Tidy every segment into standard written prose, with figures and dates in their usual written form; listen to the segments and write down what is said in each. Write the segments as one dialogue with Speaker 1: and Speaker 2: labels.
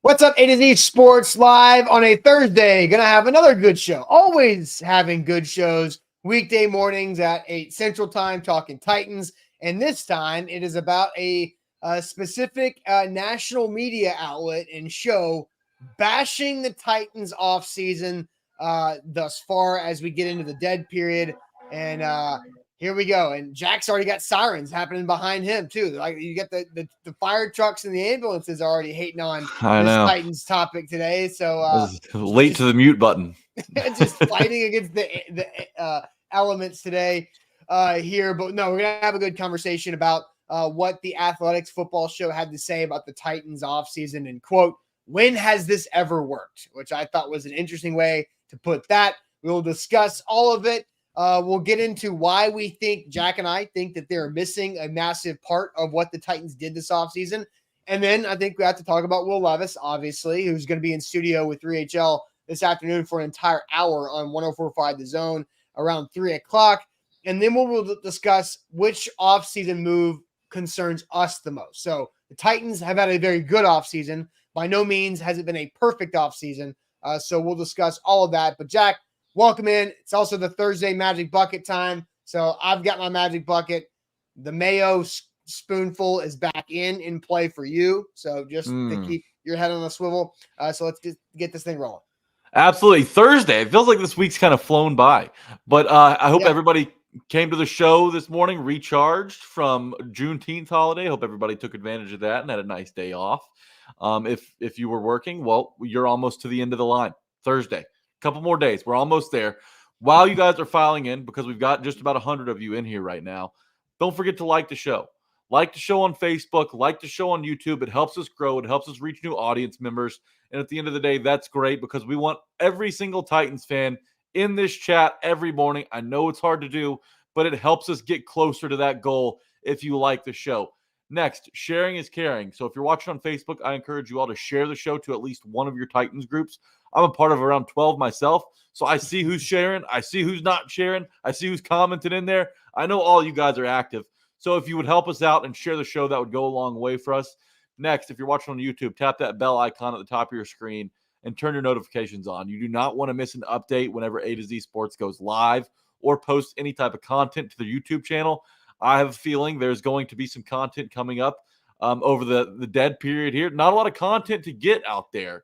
Speaker 1: What's up, A to Z Sports Live on a Thursday. Gonna have another good show. Always having good shows. Weekday mornings at 8 Central Time, talking Titans. And this time it is about a specific national media outlet and show bashing the Titans offseason thus far as we get into the dead period. And here we go. And Jack's already got sirens happening behind him, too. Like you get the fire trucks and the ambulances already hating on this Titans topic today. So
Speaker 2: late to the mute button.
Speaker 1: just fighting against the elements today here. But no, we're going to have a good conversation about what the Athletics football show had to say about the Titans offseason and, quote, when has this ever worked? Which I thought was an interesting way to put that. We'll discuss all of it. We'll get into why we think, Jack and I think that they're missing a massive part of what the Titans did this offseason. And then I think we have to talk about Will Levis, obviously, who's going to be in studio with 3HL this afternoon for an entire hour on 104.5 The Zone around 3 o'clock. And then we'll discuss which offseason move concerns us the most. So the Titans have had a very good offseason. By no means has it been a perfect offseason. So we'll discuss all of that. But Jack, welcome in. It's also the Thursday Magic Bucket time. So I've got my Magic Bucket. The Mayo spoonful is back in play for you. So just to keep your head on the swivel. So let's get this thing rolling.
Speaker 2: Absolutely. Thursday. It feels like this week's kind of flown by. But I hope everybody came to the show this morning, recharged from Juneteenth holiday. Hope everybody took advantage of that and had a nice day off. If you were working, well, you're almost to the end of the line. Thursday. Couple more days. We're almost there. While you guys are filing in, because we've got just about 100 of you in here right now, don't forget to like the show. Like the show on Facebook. Like the show on YouTube. It helps us grow. It helps us reach new audience members. And at the end of the day, that's great because we want every single Titans fan in this chat every morning. I know it's hard to do, but it helps us get closer to that goal if you like the show. Next, sharing is caring. So if you're watching on Facebook, I encourage you all to share the show to at least one of your Titans groups. I'm a part of around 12 myself, so I see who's sharing. I see who's not sharing. I see who's commenting in there. I know all you guys are active. So if you would help us out and share the show, that would go a long way for us. Next, if you're watching on YouTube, tap that bell icon at the top of your screen and turn your notifications on. You do not want to miss an update whenever A to Z Sports goes live or posts any type of content to the YouTube channel. I have a feeling there's going to be some content coming up over the dead period here. Not a lot of content to get out there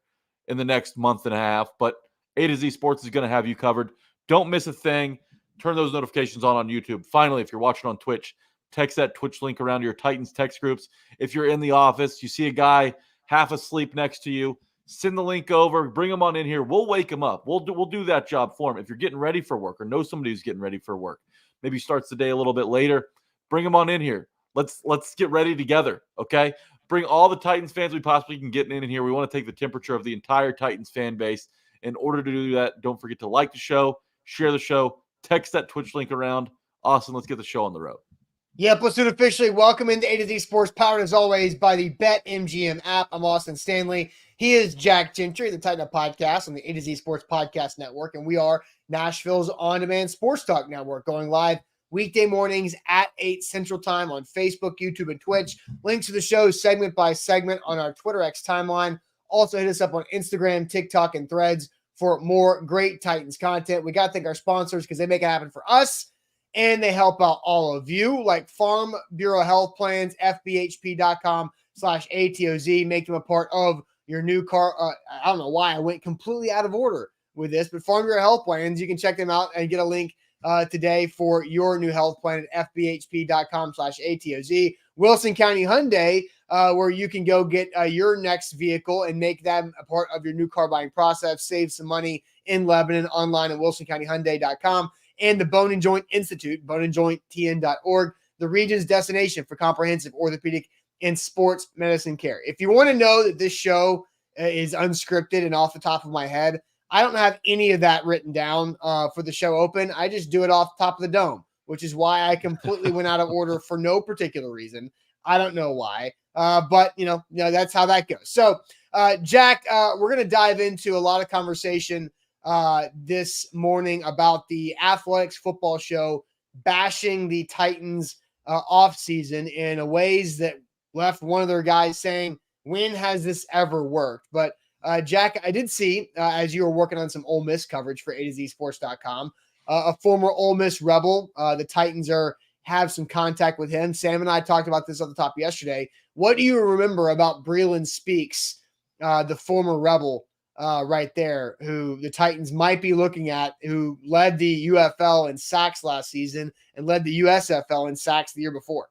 Speaker 2: in the next month and a half, but A to Z Sports is going to have you covered. Don't miss a thing. Turn those notifications on YouTube. Finally, if you're watching on Twitch, text that Twitch link around to your Titans text groups. If you're in the office, you see a guy half asleep next to you, send the link over, bring him on in here. We'll wake him up. We'll do that job for him. If you're getting ready for work or know somebody who's getting ready for work, maybe starts the day a little bit later, bring him on in here. Let's get ready together, okay? Bring all the Titans fans we possibly can get in here. We want to take the temperature of the entire Titans fan base. In order to do that, don't forget to like the show, share the show, text that Twitch link around. Awesome. Let's get the show on the road.
Speaker 1: Yep, let's do it officially. Welcome into A to Z Sports, powered as always by the BetMGM app. I'm Austin Stanley. He is Jack Gentry, the Titan Up Podcast on the A to Z Sports Podcast Network, and we are Nashville's on-demand sports talk network, going live weekday mornings at 8 Central Time on Facebook, YouTube, and Twitch. Links to the show segment by segment on our Twitter X timeline. Also hit us up on Instagram, TikTok, and Threads for more great Titans content. We got to thank our sponsors because they make it happen for us, and they help out all of you, like Farm Bureau Health Plans, fbhp.com/ATOZ. Make them a part of your new car. I don't know why I went completely out of order with this, but Farm Bureau Health Plans, you can check them out and get a link today for your new health plan at fbhp.com/ATOZ. Wilson County Hyundai, where you can go get your next vehicle and make them a part of your new car buying process. Save some money in Lebanon online at wilsoncountyhyundai.com. And the Bone and Joint Institute, boneandjointtn.org, the region's destination for comprehensive orthopedic and sports medicine care. If you want to know that this show is unscripted and off the top of my head, I don't have any of that written down for the show open. I just do it off the top of the dome, which is why I completely went out of order for no particular reason. I don't know why, but that's how that goes. So, Jack, we're going to dive into a lot of conversation this morning about the Athletics football show bashing the Titans offseason in a ways that left one of their guys saying, when has this ever worked? But Jack, I did see as you were working on some Ole Miss coverage for A2ZSports.com, a former Ole Miss Rebel. The Titans have some contact with him. Sam and I talked about this on the top yesterday. What do you remember about Breland Speaks, the former Rebel right there, who the Titans might be looking at, who led the UFL in sacks last season and led the USFL in sacks the year before?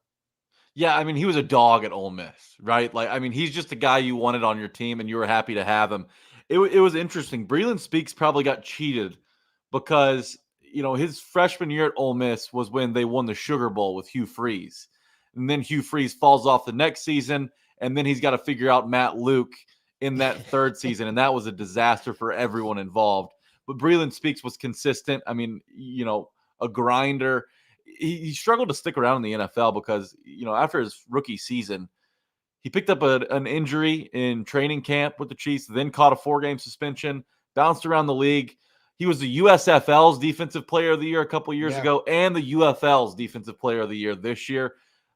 Speaker 2: Yeah, I mean, he was a dog at Ole Miss, right? Like, I mean, he's just a guy you wanted on your team, and you were happy to have him. It was interesting. Breland Speaks probably got cheated because, his freshman year at Ole Miss was when they won the Sugar Bowl with Hugh Freeze. And then Hugh Freeze falls off the next season, and then he's got to figure out Matt Luke in that third season, and that was a disaster for everyone involved. But Breland Speaks was consistent. I mean, a grinder. He struggled to stick around in the NFL because, after his rookie season, he picked up an injury in training camp with the Chiefs, then caught a 4-game suspension, bounced around the league. He was the USFL's Defensive Player of the Year a couple years ago and the UFL's Defensive Player of the Year this year.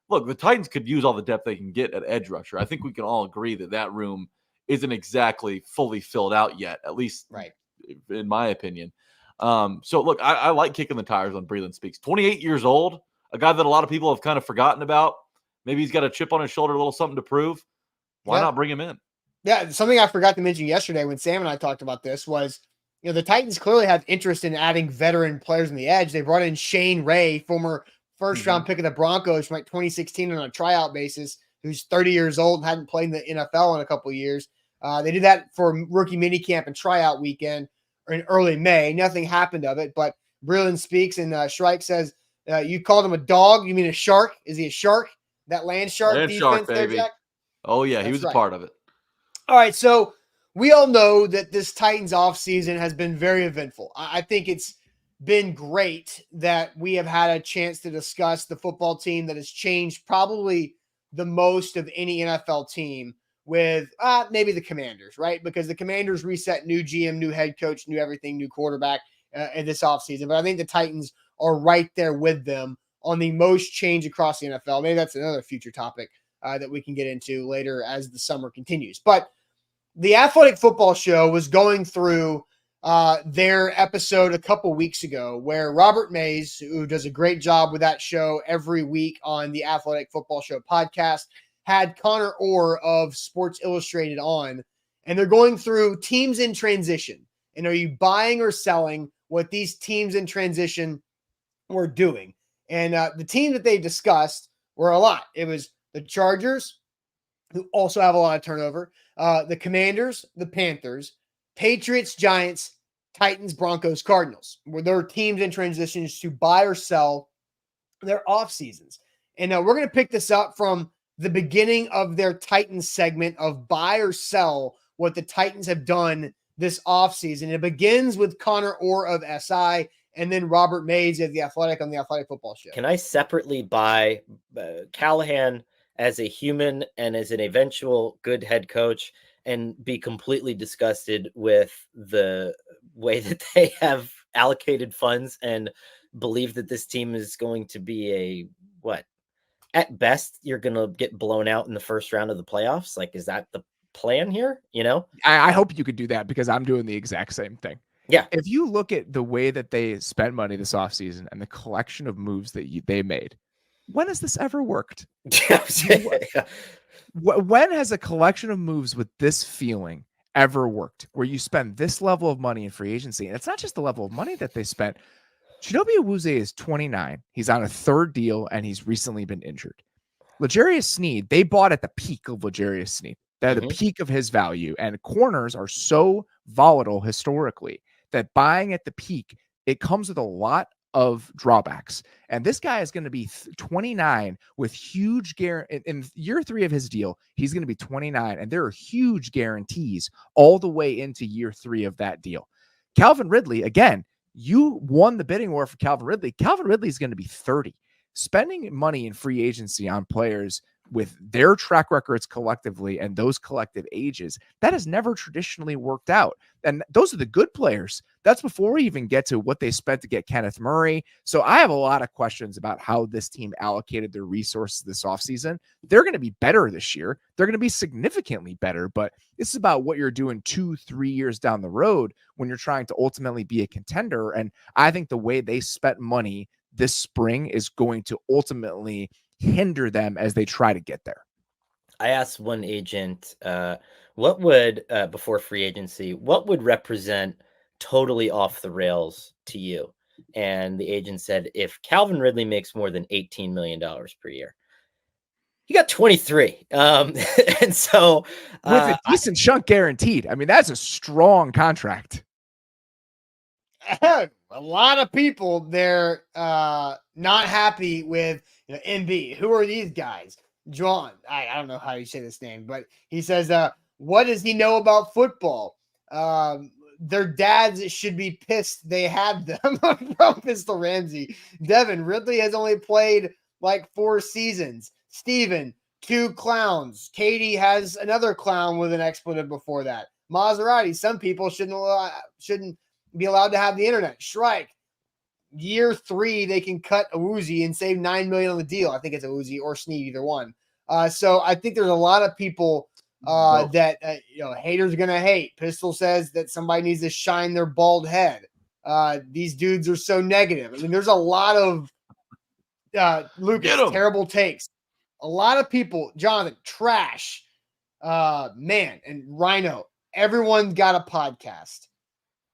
Speaker 2: Look, the Titans could use all the depth they can get at edge rusher. I think we can all agree that room isn't exactly fully filled out yet, at least in my opinion. So look, I like kicking the tires on Breland Speaks. 28 years old, a guy that a lot of people have kind of forgotten about. Maybe he's got a chip on his shoulder, a little something to prove. Why not bring him in? Yeah,
Speaker 1: something I forgot to mention yesterday when Sam and I talked about this was, the Titans clearly have interest in adding veteran players on the edge. They brought in Shane Ray, former first-round pick of the Broncos from 2016 on a tryout basis, who's 30 years old and hadn't played in the NFL in a couple of years. They did that for rookie minicamp and tryout weekend in early May. Nothing happened of it, but Breland Speaks, and Shrike says, you called him a dog. You mean a shark? Is he a shark? That land shark defense
Speaker 2: shark,
Speaker 1: there,
Speaker 2: baby.
Speaker 1: Jack?
Speaker 2: Oh, yeah, he was a part of it.
Speaker 1: All right, so we all know that this Titans offseason has been very eventful. I think it's been great that we have had a chance to discuss the football team that has changed probably the most of any NFL team with maybe the Commanders, right? Because the Commanders reset new GM, new head coach, new everything, new quarterback in this offseason. But I think the Titans are right there with them on the most change across the NFL. Maybe that's another future topic that we can get into later as the summer continues. But the Athletic Football Show was going through their episode a couple weeks ago where Robert Mays, who does a great job with that show every week on the Athletic Football Show podcast, had Connor Orr of Sports Illustrated on, and they're going through teams in transition. And are you buying or selling what these teams in transition were doing? And the team that they discussed were a lot. It was the Chargers, who also have a lot of turnover, the Commanders, the Panthers, Patriots, Giants, Titans, Broncos, Cardinals, where there are teams in transitions to buy or sell their off seasons. And we're going to pick this up from the beginning of their Titans segment of buy or sell what the Titans have done this offseason. It begins with Connor Orr of SI and then Robert Mays of The Athletic on the Athletic Football Show.
Speaker 3: Can I separately buy Callahan as a human and as an eventual good head coach and be completely disgusted with the way that they have allocated funds and believe that this team is going to be at best, you're going to get blown out in the first round of the playoffs? Like, is that the plan here?
Speaker 4: I hope you could do that because I'm doing the exact same thing.
Speaker 3: Yeah.
Speaker 4: If you look at the way that they spent money this offseason and the collection of moves that they made, when has this ever worked? When has a collection of moves with this feeling ever worked where you spend this level of money in free agency? And it's not just the level of money that they spent. Chidobe Awuzie is 29. He's on a third deal, and he's recently been injured. L'Jarius Sneed, they bought at the peak of L'Jarius Sneed. They're the peak of his value, and corners are so volatile historically that buying at the peak, it comes with a lot of drawbacks. And this guy is going to be 29 with huge in year 3 of his deal. He's going to be 29, and there are huge guarantees all the way into year 3 of that deal. Calvin Ridley, again, you won the bidding war for Calvin Ridley. Calvin Ridley is going to be 30. Spending money in free agency on players with their track records collectively and those collective ages, that has never traditionally worked out. And those are the good players. That's before we even get to what they spent to get Kenneth Murray. So I have a lot of questions about how this team allocated their resources this offseason. They're going to be better this year. They're going to be significantly better, but this is about what you're doing 2-3 years down the road when you're trying to ultimately be a contender. And I think the way they spent money this spring is going to ultimately hinder them as they try to get there.
Speaker 3: I asked one agent, what would, before free agency, what would represent totally off the rails to you? And the agent said, if Calvin Ridley makes more than $18 million per year, he got 23. And so
Speaker 4: with a decent chunk guaranteed. I mean, that's a strong contract.
Speaker 1: A lot of people, they're not happy with MB. Who are these guys? John, I don't know how you say this name, but he says, what does he know about football? Their dads should be pissed they had them from Pistol Ramsey. Devin, Ridley has only played like 4 seasons. Steven, 2 clowns. Katie has another clown with an expletive before that. Maserati, some people shouldn't be allowed to have the internet. Shrike, year 3, they can cut a Woozy and save $9 million on the deal. I think it's a Woozy or Sneed, either one. So I think there's a lot of people that haters are gonna hate. Pistol says that somebody needs to shine their bald head. These dudes are so negative. I mean, there's a lot of Lucas terrible takes. A lot of people, Jonathan, trash, man, and Rhino. Everyone's got a podcast.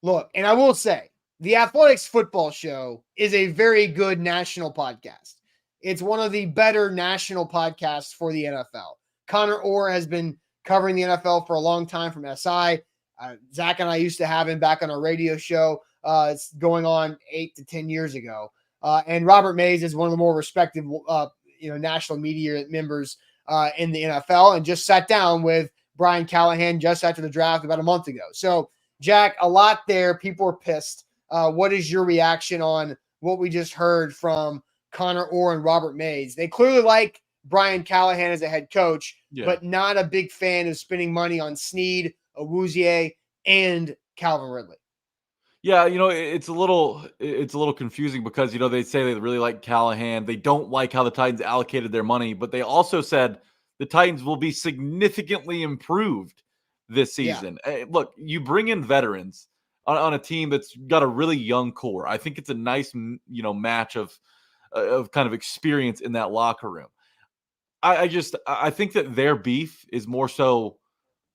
Speaker 1: Look, and I will say, the Athletics Football Show is a very good national podcast. It's one of the better national podcasts for the NFL. Connor Orr has been covering the NFL for a long time from SI. Zach and I used to have him back on our radio show. It's going on 8 to 10 years ago. And Robert Mays is one of the more respected, national media members in the NFL, and just sat down with Brian Callahan just after the draft about a month ago. So, Jack, a lot there. People are pissed. What is your reaction on what we just heard from Connor Orr and Robert Mays? They clearly like Brian Callahan as a head coach, but not a big fan of spending money on Sneed, Awuzie, and Calvin Ridley.
Speaker 2: Yeah, it's a little confusing because they say they really like Callahan. They don't like how the Titans allocated their money, but they also said the Titans will be significantly improved this season. Yeah. Look, you bring in veterans on a team that's got a really young core. I think it's a nice match of kind of experience in that locker room. I think that their beef is more so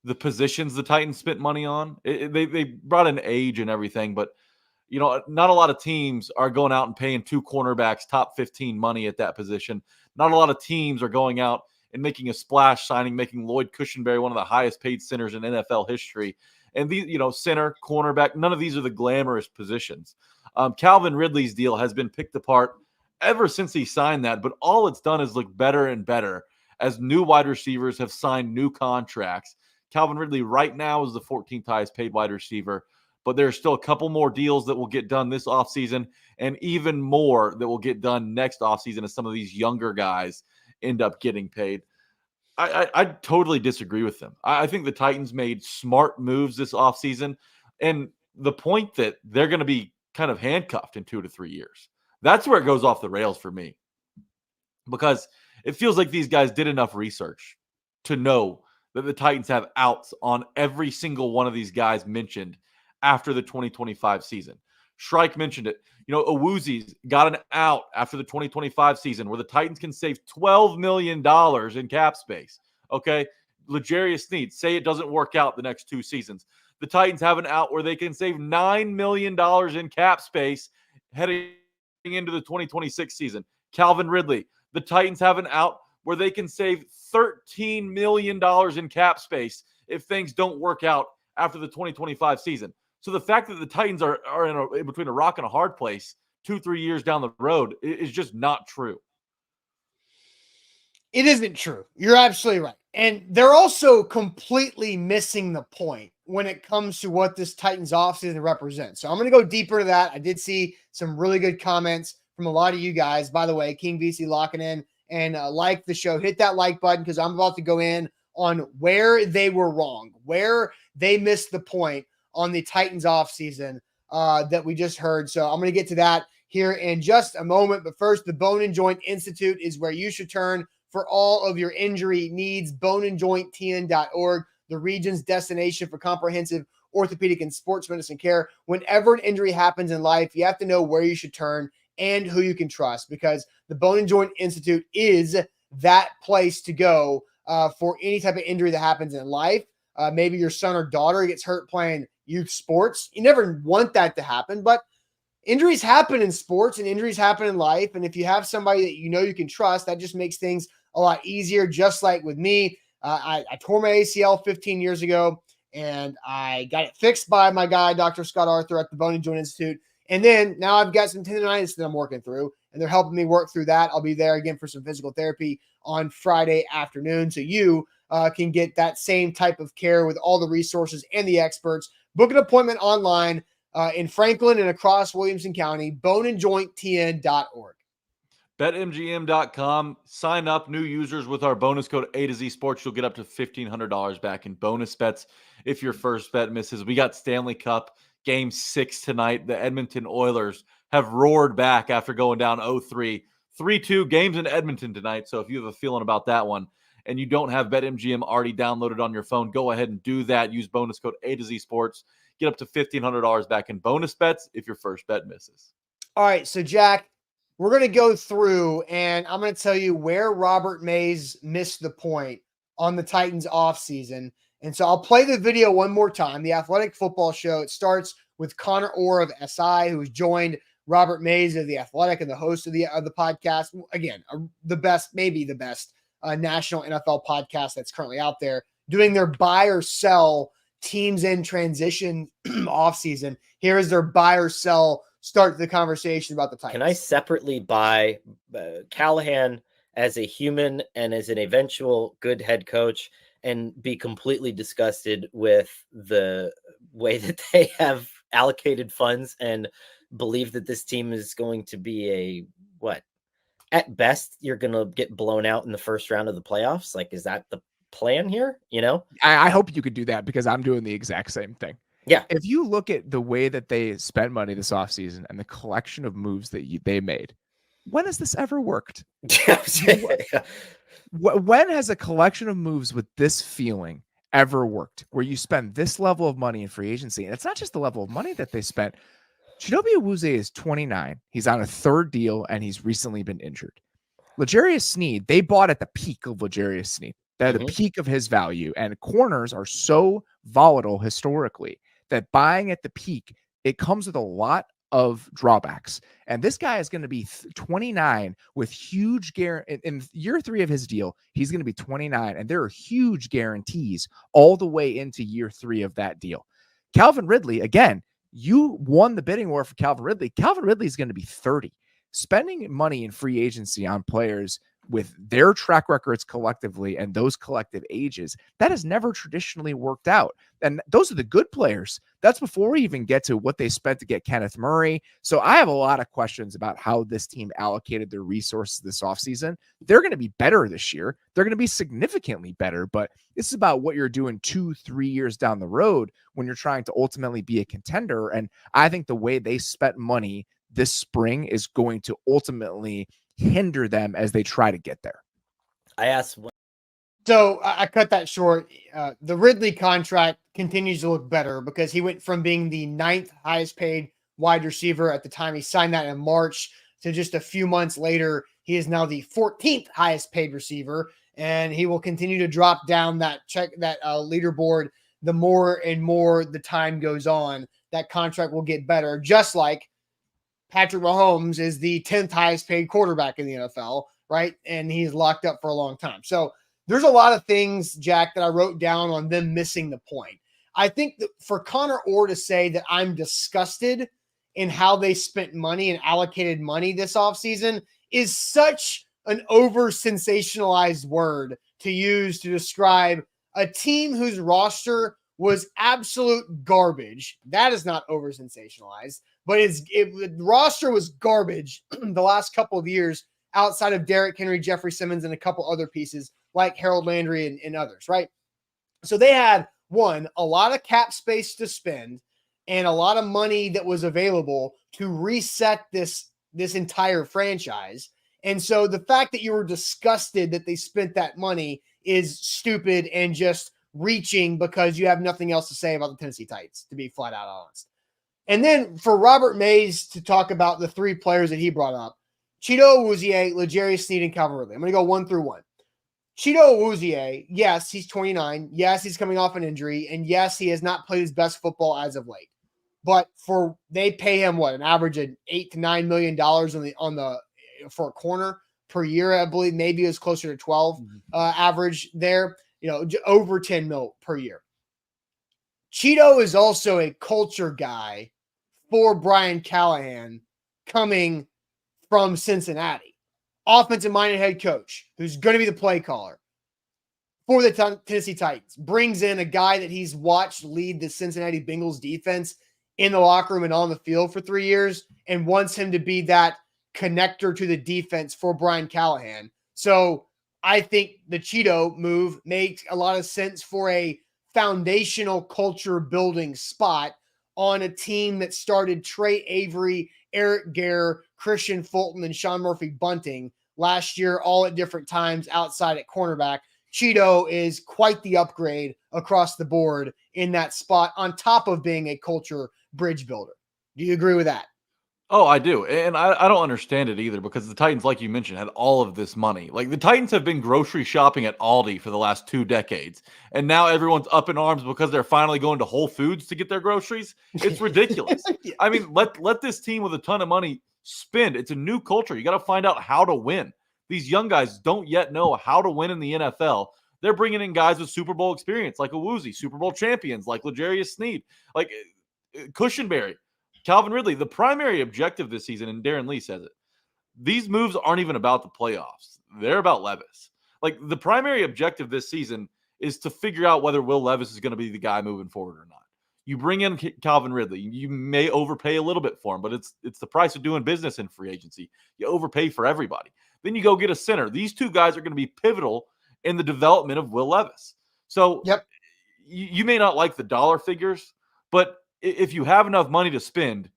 Speaker 2: the positions the Titans spent money on. They brought in age and everything, but not a lot of teams are going out and paying 2 cornerbacks top 15 money at that position. Not a lot of teams are going out and making a splash signing, making Lloyd Cushenberry one of the highest paid centers in NFL history. And these, center, cornerback, none of these are the glamorous positions. Calvin Ridley's deal has been picked apart ever since he signed that, but all it's done is look better and better as new wide receivers have signed new contracts. Calvin Ridley right now is the 14th highest paid wide receiver, but there's still a couple more deals that will get done this offseason and even more that will get done next offseason as some of these younger guys end up getting paid. I totally disagree with them. I think the Titans made smart moves this offseason, and the point that they're going to be kind of handcuffed in 2 to 3 years. That's where it goes off the rails for me, because it feels like these guys did enough research to know that the Titans have outs on every single one of these guys mentioned after the 2025 season. Shrike mentioned it. Awuzi's got an out after the 2025 season where the Titans can save $12 million in cap space. Okay. L'Jarius Sneed, say it doesn't work out the next 2 seasons. The Titans have an out where they can save $9 million in cap space heading into the 2026 season. Calvin Ridley, the Titans have an out where they can save $13 million in cap space if things don't work out after the 2025 season. So the fact that the Titans are in between a rock and a hard place 2-3 years down the road is just not true.
Speaker 1: It isn't true. You're absolutely right. And they're also completely missing the point when it comes to what this Titans offseason represents. So I'm going to go deeper to that. I did see some really good comments from a lot of you guys. By the way, King VC locking in and like the show. Hit that like button because I'm about to go in on where they were wrong, where they missed the point on the Titans offseason that we just heard. So I'm going to get to that here in just a moment. But first, the Bone and Joint Institute is where you should turn for all of your injury needs. boneandjointtn.org, the region's destination for comprehensive orthopedic and sports medicine care. Whenever an injury happens in life, you have to know where you should turn and who you can trust, because the Bone and Joint Institute is that place to go for any type of injury that happens in life. Maybe your son or daughter gets hurt playing youth sports. You never want that to happen, but injuries happen in sports and injuries happen in life. And if you have somebody that you know you can trust, that just makes things a lot easier. Just like with me, I tore my ACL 15 years ago, and I got it fixed by my guy, Dr. Scott Arthur at the Bone and Joint Institute. And then now I've got some tendonitis that I'm working through, and they're helping me work through that. I'll be there again for some physical therapy on Friday afternoon. So you can get that same type of care with all the resources and the experts. Book an appointment online in Franklin and across Williamson County, boneandjointtn.org.
Speaker 2: BetMGM.com. Sign up new users with our bonus code A to Z Sports. You'll get up to $1,500 back in bonus bets if your first bet misses. We got Stanley Cup Game 6 tonight. The Edmonton Oilers have roared back after going down 0-3. 3-2 games in Edmonton tonight. So if you have a feeling about that one and you don't have BetMGM already downloaded on your phone, go ahead and do that. Use bonus code A to Z Sports. Get up to $1,500 back in bonus bets if your first bet misses.
Speaker 1: All right, so Jack, we're going to go through, and I'm going to tell you where Robert Mays missed the point on the Titans offseason. And so I'll play the video one more time. The Athletic Football Show. It starts with Connor Orr of SI, who's joined Robert Mays of The Athletic and the host of the podcast. Again, the best, maybe the best national NFL podcast that's currently out there, doing their buy or sell teams in transition offseason. Here is their buy or sell start the conversation about the Titans.
Speaker 3: Can I separately buy Callahan as a human and as an eventual good head coach and be completely disgusted with the way that they have allocated funds and believe that this team is going to be at best, you're going to get blown out in the first round of the playoffs? Like, is that the plan here? You know,
Speaker 4: I hope you could do that, because I'm doing the exact same thing.
Speaker 3: Yeah.
Speaker 4: If you look at the way that they spent money this offseason and the collection of moves that they made, when has this ever worked? When has a collection of moves with this feeling ever worked, where you spend this level of money in free agency? And it's not just the level of money that they spent. Chidobe Awuzie is 29. He's on a third deal, and he's recently been injured. L'Jarius Sneed, they bought at the peak of L'Jarius Sneed. They're at the peak of his value, and corners are so volatile historically that buying at the peak, it comes with a lot of drawbacks. And this guy is going to be 29 with huge in year 3 of his deal. He's going to be 29, and there are huge guarantees all the way into year 3 of that deal. Calvin Ridley, again, you won the bidding war for Calvin Ridley. Calvin Ridley is going to be 30. Spending money in free agency on players with their track records collectively and those collective ages, that has never traditionally worked out. And those are the good players. That's before we even get to what they spent to get Kenneth Murray. So I have a lot of questions about how this team allocated their resources this offseason. They're going to be better this year. They're going to be significantly better, but this is about what you're doing 2-3 years down the road when you're trying to ultimately be a contender. And I think the way they spent money this spring is going to ultimately hinder them as they try to get there.
Speaker 1: So I cut that short. The Ridley contract continues to look better because he went from being the 9th highest paid wide receiver at the time he signed that in March to just a few months later, he is now the 14th highest paid receiver, and he will continue to drop down that leaderboard the more and more the time goes on. That contract will get better, just like Patrick Mahomes is the 10th highest paid quarterback in the NFL, right? And he's locked up for a long time. So there's a lot of things, Jack, that I wrote down on them missing the point. I think that for Connor Orr to say that I'm disgusted in how they spent money and allocated money this offseason is such an over-sensationalized word to use to describe a team whose roster was absolute garbage. That is not over-sensationalized, but the roster was garbage the last couple of years outside of Derrick Henry, Jeffrey Simmons, and a couple other pieces like Harold Landry and others, right? So they had, one, a lot of cap space to spend and a lot of money that was available to reset this entire franchise. And so the fact that you were disgusted that they spent that money is stupid and just reaching because you have nothing else to say about the Tennessee Titans, to be flat out honest. And then for Robert Mays to talk about the three players that he brought up, Cheeto Awuzie, L'Jarius Sneed, and Calvin Ridley. I'm going to go 1 through 1. Cheeto Awuzie, yes, he's 29. Yes, he's coming off an injury. And yes, he has not played his best football as of late. But they pay him an average of $8 to $9 million for a corner per year, I believe. Maybe it was closer to 12 average there. Over 10 mil per year. Cheeto is also a culture guy for Brian Callahan coming from Cincinnati. Offensive-minded head coach who's going to be the play caller for the Tennessee Titans. Brings in a guy that he's watched lead the Cincinnati Bengals defense in the locker room and on the field for 3 years and wants him to be that connector to the defense for Brian Callahan. So I think the Cheeto move makes a lot of sense for a foundational culture building spot on a team that started Trey Avery, Eric Gare, Christian Fulton, and Sean Murphy Bunting last year, all at different times outside at cornerback. Cheeto is quite the upgrade across the board in that spot on top of being a culture bridge builder. Do you agree with that?
Speaker 2: Oh, I do. And I don't understand it either because the Titans, like you mentioned, had all of this money. Like the Titans have been grocery shopping at Aldi for the last 2 decades. And now everyone's up in arms because they're finally going to Whole Foods to get their groceries. It's ridiculous.
Speaker 1: Yeah.
Speaker 2: I mean, let this team with a ton of money spend. It's a new culture. You got to find out how to win. These young guys don't yet know how to win in the NFL. They're bringing in guys with Super Bowl experience like Awuzie, Super Bowl champions like L'Jarius Sneed, like Cushenberry. Calvin Ridley, the primary objective this season, and Darren Lee says it, these moves aren't even about the playoffs. They're about Levis. Like, the primary objective this season is to figure out whether Will Levis is going to be the guy moving forward or not. You bring in Calvin Ridley. You may overpay a little bit for him, but it's the price of doing business in free agency. You overpay for everybody. Then you go get a center. These two guys are going to be pivotal in the development of Will Levis. So you may not like the dollar figures, but if you have enough money to spend,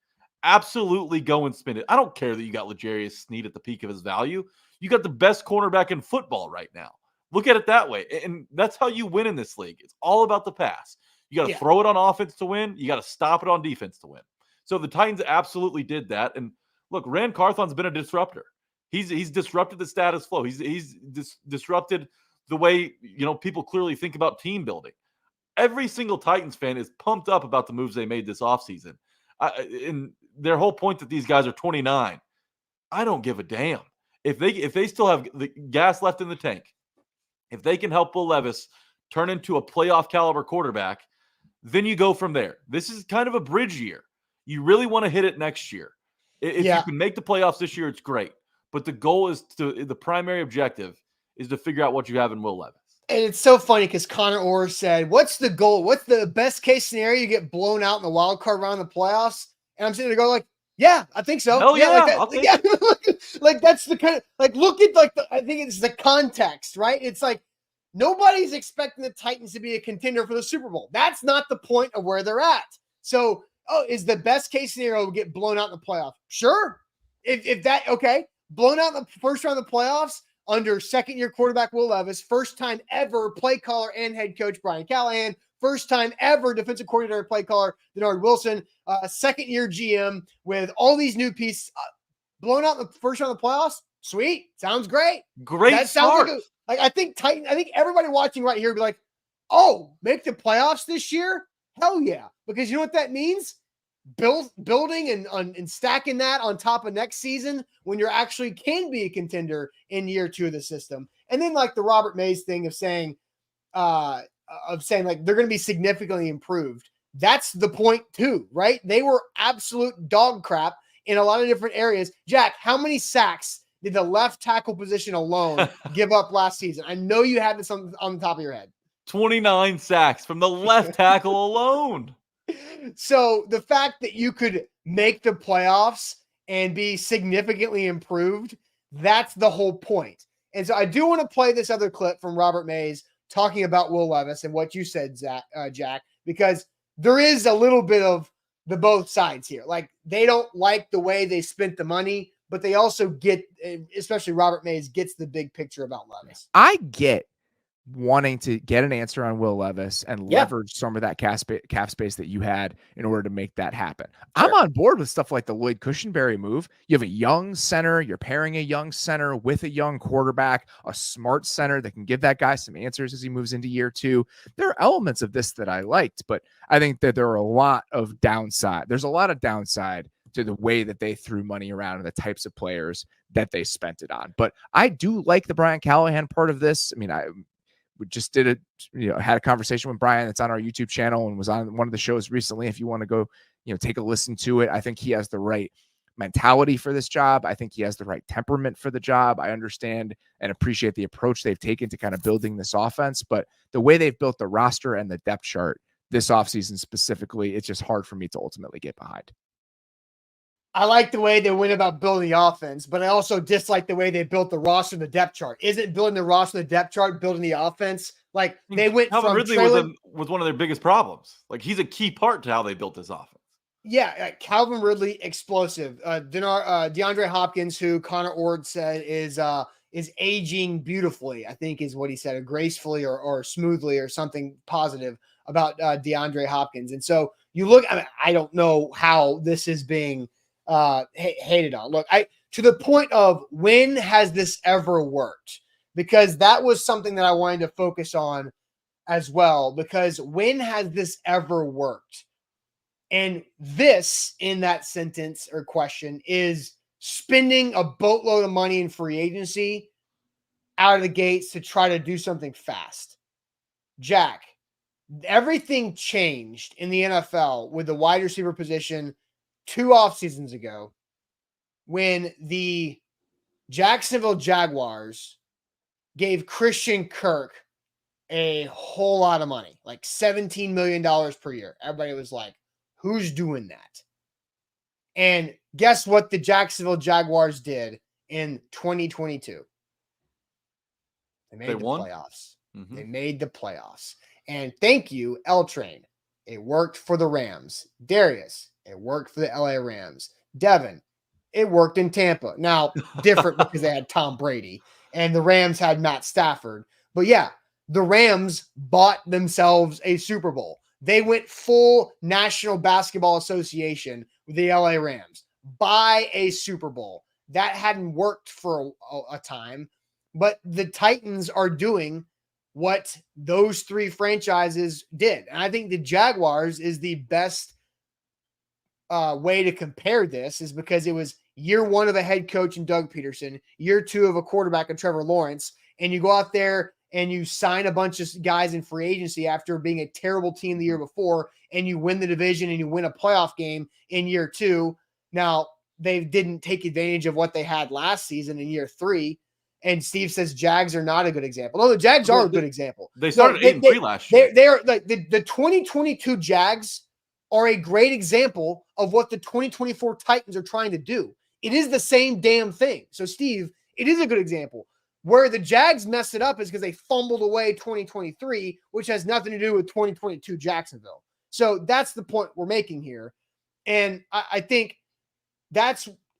Speaker 2: absolutely go and spend it. I don't care that you got L'Jarius Sneed at the peak of his value. You got the best cornerback in football right now. Look at it that way. And that's how you win in this league. It's all about the pass. You got to throw it on offense to win. You got to stop it on defense to win. So the Titans absolutely did that. And look, Rand Carthon's been a disruptor. He's disrupted the status quo. He's disrupted the way, people clearly think about team building. Every single Titans fan is pumped up about the moves they made this offseason. And their whole point that these guys are 29, I don't give a damn. If they still have the gas left in the tank, if they can help Will Levis turn into a playoff caliber quarterback, then you go from there. This is kind of a bridge year. You really want to hit it next year. If you can make the playoffs this year, it's great. But the goal is the primary objective is to figure out what you have in Will Levis.
Speaker 1: And it's so funny because Connor Orr said, what's the goal? What's the best case scenario? You get blown out in the wild card round of the playoffs. And I'm sitting there going yeah, I think so.
Speaker 2: Hell yeah.
Speaker 1: Like that's the kind of look at I think it's the context, right? It's like nobody's expecting the Titans to be a contender for the Super Bowl. That's not the point of where they're at. So, is the best case scenario get blown out in the playoffs? Sure. If that, okay. Blown out in the first round of the playoffs under second-year quarterback Will Levis, first time ever play caller and head coach Brian Callahan, first time ever defensive coordinator and play caller Denard Wilson, second-year GM with all these new pieces, blown out in the first round of the playoffs. Sweet, sounds great.
Speaker 2: Great
Speaker 1: that
Speaker 2: start.
Speaker 1: Sounds like I think everybody watching right here would be like, oh, make the playoffs this year? Hell yeah! Because you know what that means? Building and stacking that on top of next season when you're actually can be a contender in year 2 of the system. And then like the Robert Mays thing of saying like they're going to be significantly improved. That's the point too, right? They were absolute dog crap in a lot of different areas. Jack, how many sacks did the left tackle position alone give up last season? I know you had this on the top of your head.
Speaker 2: 29 sacks from the left tackle alone.
Speaker 1: So the fact that you could make the playoffs and be significantly improved That's the whole point. And so I do want to play this other clip from Robert Mays talking about Will Levis and what you said, Jack, because there is a little bit of the both sides here. Like, they don't like the way they spent the money, but they also get, especially Robert Mays, gets the big picture about Levis.
Speaker 4: I get wanting to get an answer on Will Levis and leverage some of that cap space that you had in order to make that happen. Sure. I'm on board with stuff like the Lloyd Cushenberry move. You have a young center. You're pairing a young center with a young quarterback, a smart center that can give that guy some answers as he moves into year 2. There are elements of this that I liked, but I think that there are a lot of downside. There's a lot of downside to the way that they threw money around and the types of players that they spent it on. But I do like the Brian Callahan part of this. I mean, we just had a conversation with Brian that's on our YouTube channel and was on one of the shows recently. If you want to go, take a listen to it, I think he has the right mentality for this job. I think he has the right temperament for the job. I understand and appreciate the approach they've taken to kind of building this offense, but the way they've built the roster and the depth chart this offseason specifically, it's just hard for me to ultimately get behind.
Speaker 1: I like the way they went about building the offense, but I also dislike the way they built the roster and the depth chart. Isn't building the roster and the depth chart building the offense? Like, they went
Speaker 2: Calvin
Speaker 1: from
Speaker 2: Ridley was one of their biggest problems. Like, he's a key part to how they built this offense.
Speaker 1: Yeah, Calvin Ridley, explosive. DeAndre Hopkins, who Connor Ord said is aging beautifully, I think is what he said, or gracefully or smoothly or something positive about DeAndre Hopkins. And so you look, I don't know how this is being hated on. Look, to the point of, when has this ever worked? Because that was something that I wanted to focus on as well, because when has this ever worked? And this, in that sentence or question, is spending a boatload of money in free agency out of the gates to try to do something fast. Jack, everything changed in the NFL with the wide receiver position 2 off seasons ago, when the Jacksonville Jaguars gave Christian Kirk a whole lot of money, like $17 million per year. Everybody was like, who's doing that? And guess what the Jacksonville Jaguars did in 2022? They made the playoffs. Mm-hmm. They made the playoffs. And thank you, L Train. It worked for the Rams. Darius, it worked for the LA Rams. Devin, it worked in Tampa. Now, different because they had Tom Brady and the Rams had Matt Stafford. But yeah, the Rams bought themselves a Super Bowl. They went full National Basketball Association with the LA Rams. Buy a Super Bowl. That hadn't worked for a time, but the Titans are doing what those 3 franchises did. And I think the Jaguars is the best way to compare this, is because it was year 1 of a head coach in Doug Peterson, year 2 of a quarterback in Trevor Lawrence, and you go out there and you sign a bunch of guys in free agency after being a terrible team the year before, and you win the division and you win a playoff game in year 2. Now, they didn't take advantage of what they had last season in year 3. And Steve says Jags are not a good example. No, the Jags are a good example.
Speaker 2: They started 8-3 last year.
Speaker 1: They are like the 2022 Jags are a great example of what the 2024 Titans are trying to do. It is the same damn thing. So, Steve, it is a good example. Where the Jags messed it up is because they fumbled away 2023, which has nothing to do with 2022 Jacksonville. So that's the point we're making here. And I think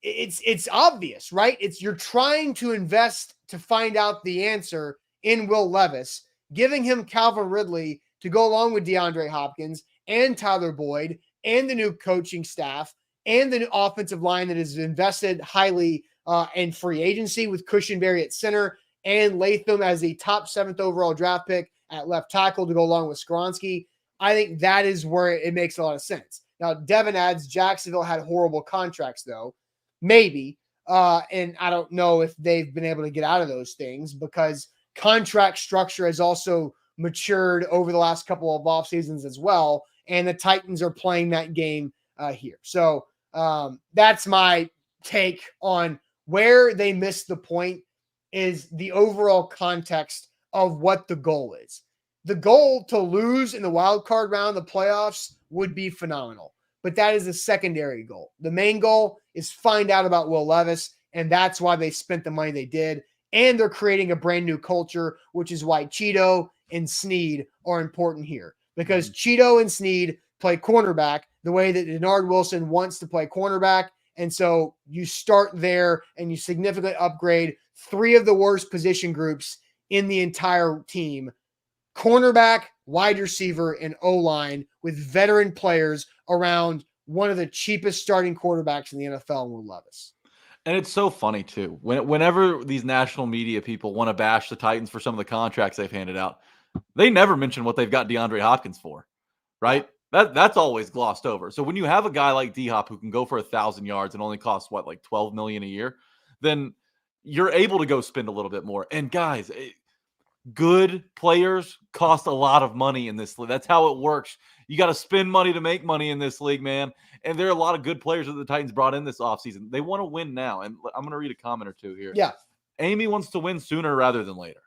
Speaker 1: it's obvious, right? You're trying to invest to find out the answer in Will Levis, giving him Calvin Ridley to go along with DeAndre Hopkins and Tyler Boyd and the new coaching staff and the new offensive line that is invested highly in free agency, with Cushenberry at center and Latham as the top 7th overall draft pick at left tackle to go along with Skoronski. I think that is where it makes a lot of sense. Now, Devin adds Jacksonville had horrible contracts, though. Maybe. And I don't know if they've been able to get out of those things, because contract structure has also matured over the last couple of off seasons as well. And the Titans are playing that game here. So that's my take on where they missed the point, is the overall context of what the goal is. The goal to lose in the wild card round, the playoffs, would be phenomenal, but that is a secondary goal. The main goal is find out about Will Levis And that's why they spent the money they did. And they're creating a brand new culture, which is why Cheeto and Sneed are important here. Because Cheeto and Sneed play cornerback the way that Denard Wilson wants to play cornerback. And so you start there and you significantly upgrade 3 of the worst position groups in the entire team: cornerback, wide receiver, and O-line, with veteran players around one of the cheapest starting quarterbacks in the NFL, Will Levis.
Speaker 2: And it's so funny, too. Whenever these national media people want to bash the Titans for some of the contracts they've handed out, they never mention what they've got DeAndre Hopkins for, right? That's always glossed over. So when you have a guy like D-Hop who can go for 1,000 yards and only costs, like $12 million a year, then you're able to go spend a little bit more. And guys, good players cost a lot of money in this league. That's how it works. You got to spend money to make money in this league, man. And there are a lot of good players that the Titans brought in this offseason. They want to win now. And I'm going to read a comment or two here.
Speaker 1: Yeah.
Speaker 2: Amy wants to win sooner rather than later.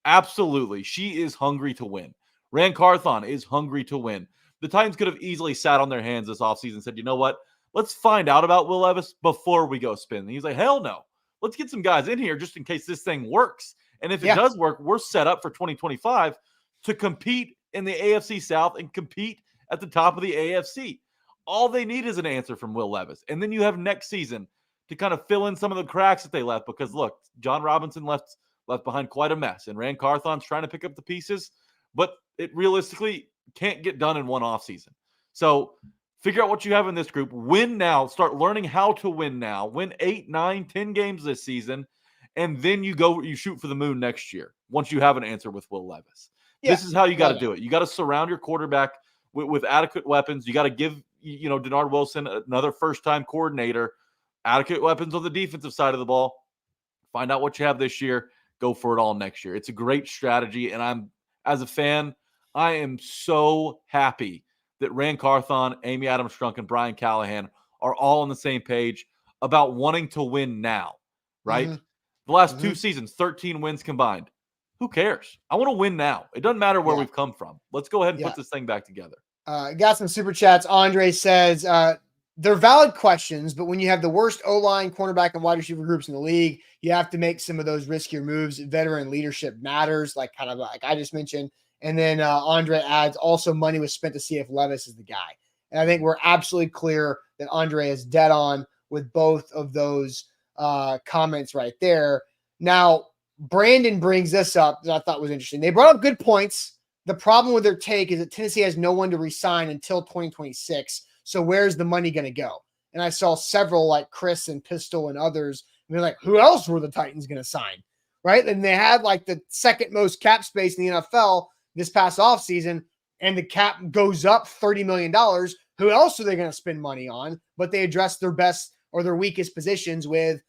Speaker 2: Absolutely. She is hungry to win. Rand Carthon is hungry to win. The Titans could have easily sat on their hands this offseason and said, you know what? Let's find out about Will Levis before we go spin. And he's like, hell no. Let's get some guys in here just in case this thing works. And if it does work, we're set up for 2025 to compete in the AFC South and compete at the top of the AFC. All they need is an answer from Will Levis. And then you have next season to kind of fill in some of the cracks that they left, because look, John Robinson left behind quite a mess, and Rand Carthon's trying to pick up the pieces, but it realistically can't get done in one offseason. So figure out what you have in this group, win now, start learning how to win now, win 8, 9, 10 games this season, and then you shoot for the moon next year once you have an answer with Will Levis. Yeah, this is how you got to do it. You got to surround your quarterback with adequate weapons. You got to give Denard Wilson another first-time coordinator, adequate weapons on the defensive side of the ball. Find out what you have this year. Go for it all next year. It's a great strategy, and as a fan, I am so happy that Rand Carthon, Amy Adams Strunk, and Brian Callahan are all on the same page about wanting to win now, right? Mm-hmm. The last 2 seasons, 13 wins combined. Who cares? I want to win now. It doesn't matter where we've come from. Let's go ahead and put this thing back together.
Speaker 1: Got some super chats. Andre says, they're valid questions, but when you have the worst O-line, cornerback, and wide receiver groups in the league, you have to make some of those riskier moves. Veteran leadership matters, like I just mentioned. And then Andre adds, also money was spent to see if Levis is the guy. And I think we're absolutely clear that Andre is dead on with both of those comments right there. Now, Brandon brings this up that I thought was interesting. They brought up good points. The problem with their take is that Tennessee has no one to re-sign until 2026. So where's the money going to go? And I saw several like Chris and Pistol and others. And they're like, who else were the Titans going to sign? Right. And they had like the second most cap space in the NFL this past offseason, and the cap goes up $30 million. Who else are they going to spend money on? But they address their best or their weakest positions with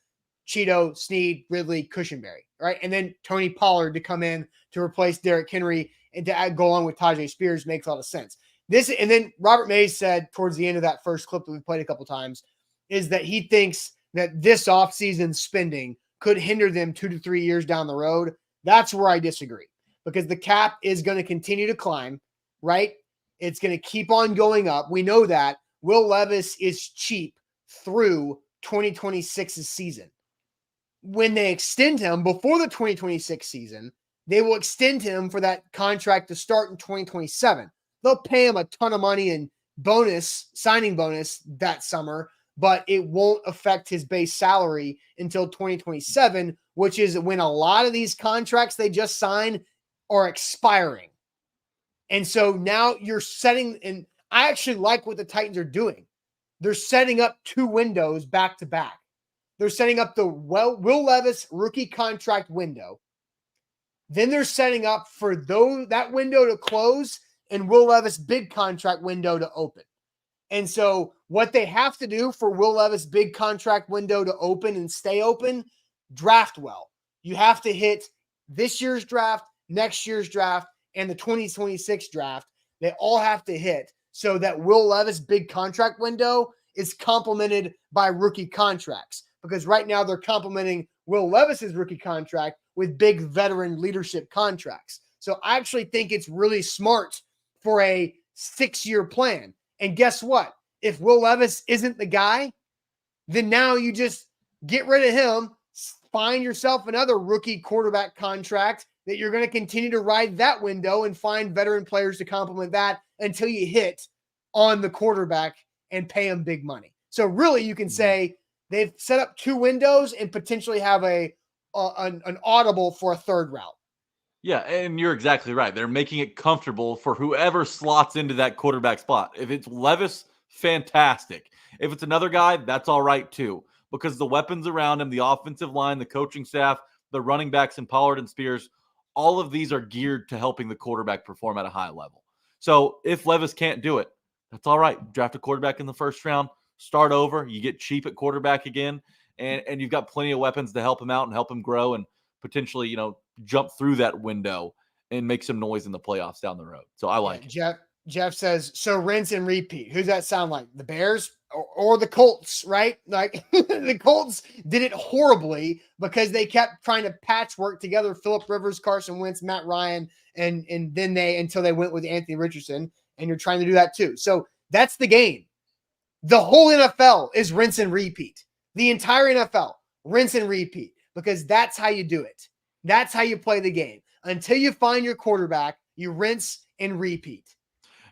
Speaker 1: Cheeto, Sneed, Ridley, Cushenberry, right? And then Tony Pollard to come in to replace Derrick Henry and to go on with Tajay Spears makes a lot of sense. And then Robert Mays said towards the end of that first clip that we played a couple times is that he thinks that this offseason spending could hinder them 2 to 3 years down the road. That's where I disagree, because the cap is going to continue to climb, right? It's going to keep on going up. We know that. Will Levis is cheap through 2026's season. When they extend him before the 2026 season, they will extend him for that contract to start in 2027. They'll pay him a ton of money in signing bonus that summer, but it won't affect his base salary until 2027, which is when a lot of these contracts they just signed are expiring. And so now you're setting, and I actually like what the Titans are doing. They're setting up 2 windows back to back. They're setting up the Will Levis rookie contract window. Then they're setting up for that window to close and Will Levis big contract window to open. And so what they have to do for Will Levis big contract window to open and stay open, draft well. You have to hit this year's draft, next year's draft, and the 2026 draft. They all have to hit so that Will Levis big contract window is complemented by rookie contracts. Because right now they're complementing Will Levis's rookie contract with big veteran leadership contracts. So I actually think it's really smart for a 6-year plan. And guess what? If Will Levis isn't the guy, then now you just get rid of him, find yourself another rookie quarterback contract that you're going to continue to ride that window and find veteran players to complement that until you hit on the quarterback and pay him big money. So really you can say they've set up 2 windows and potentially have an audible for a third route.
Speaker 2: Yeah, and you're exactly right. They're making it comfortable for whoever slots into that quarterback spot. If it's Levis, fantastic. If it's another guy, that's all right too, because the weapons around him, the offensive line, the coaching staff, the running backs in Pollard and Spears, all of these are geared to helping the quarterback perform at a high level. So if Levis can't do it, that's all right. Draft a quarterback in the first round, start over. You get cheap at quarterback again, and you've got plenty of weapons to help him out and help him grow and potentially, jump through that window and make some noise in the playoffs down the road. So I like it.
Speaker 1: Jeff says, so rinse and repeat. Who's that sound like? The Bears or the Colts, right? Like the Colts did it horribly because they kept trying to patchwork together Phillip Rivers, Carson Wentz, Matt Ryan, and then until they went with Anthony Richardson, and you're trying to do that too. So that's the game. The whole NFL is rinse and repeat. The entire NFL, rinse and repeat, because that's how you do it. That's how you play the game. Until you find your quarterback, you rinse and repeat.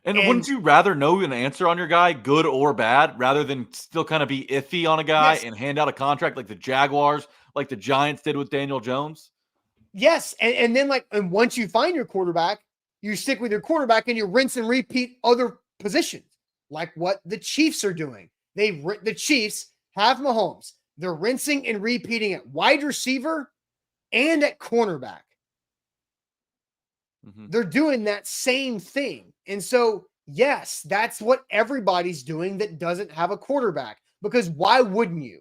Speaker 2: And wouldn't you rather know an answer on your guy, good or bad, rather than still kind of be iffy on a guy and hand out a contract like the Jaguars, like the Giants did with Daniel Jones?
Speaker 1: Yes. And then and once you find your quarterback, you stick with your quarterback and you rinse and repeat other positions, like what the Chiefs are doing. The Chiefs have Mahomes. They're rinsing and repeating at wide receiver and at cornerback. They're doing that same thing. And so, yes, that's what everybody's doing that doesn't have a quarterback. Because why wouldn't you?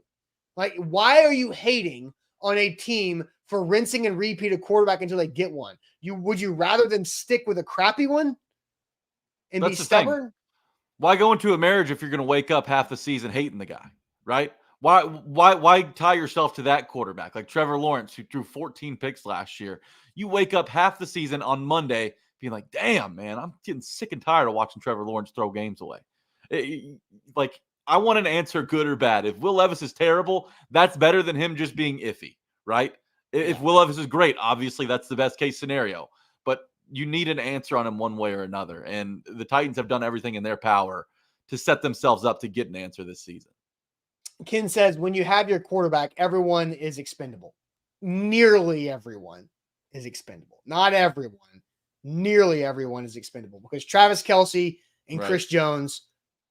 Speaker 1: Why are you hating on a team for rinsing and repeat a quarterback until they get one? Would you rather them stick with a crappy one and be stubborn?
Speaker 2: Why go into a marriage if you're going to wake up half the season hating the guy, right? Why tie yourself to that quarterback like Trevor Lawrence, who threw 14 picks last year? You wake up half the season on Monday being like, damn, man, I'm getting sick and tired of watching Trevor Lawrence throw games away. I want an answer, good or bad. If Will Levis is terrible, that's better than him just being iffy, right? If Will Levis is great, obviously that's the best case scenario. But you need an answer on him one way or another. And the Titans have done everything in their power to set themselves up to get an answer this season.
Speaker 1: Ken says, when you have your quarterback, everyone is expendable. Nearly everyone is expendable. Not everyone. Nearly everyone is expendable because Travis Kelce and Chris Jones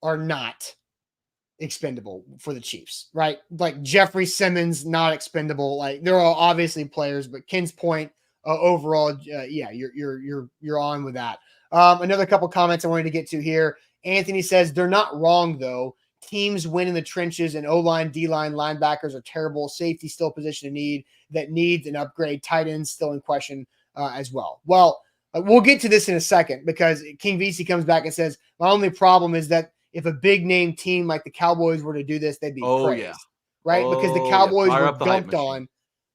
Speaker 1: are not expendable for the Chiefs, right? Like Jeffrey Simmons, not expendable. Like they're all obviously players, but Ken's point overall, you're on with that. Another couple comments I wanted to get to here. Anthony says they're not wrong though. Teams win in the trenches, and O-line, D-line, linebackers are terrible. Safety still a position of need that needs an upgrade. Tight ends still in question as well. Well, we'll get to this in a second because King VC comes back and says, my only problem is that if a big-name team like the Cowboys were to do this, they'd be praised, right? Because the Cowboys were dumped on.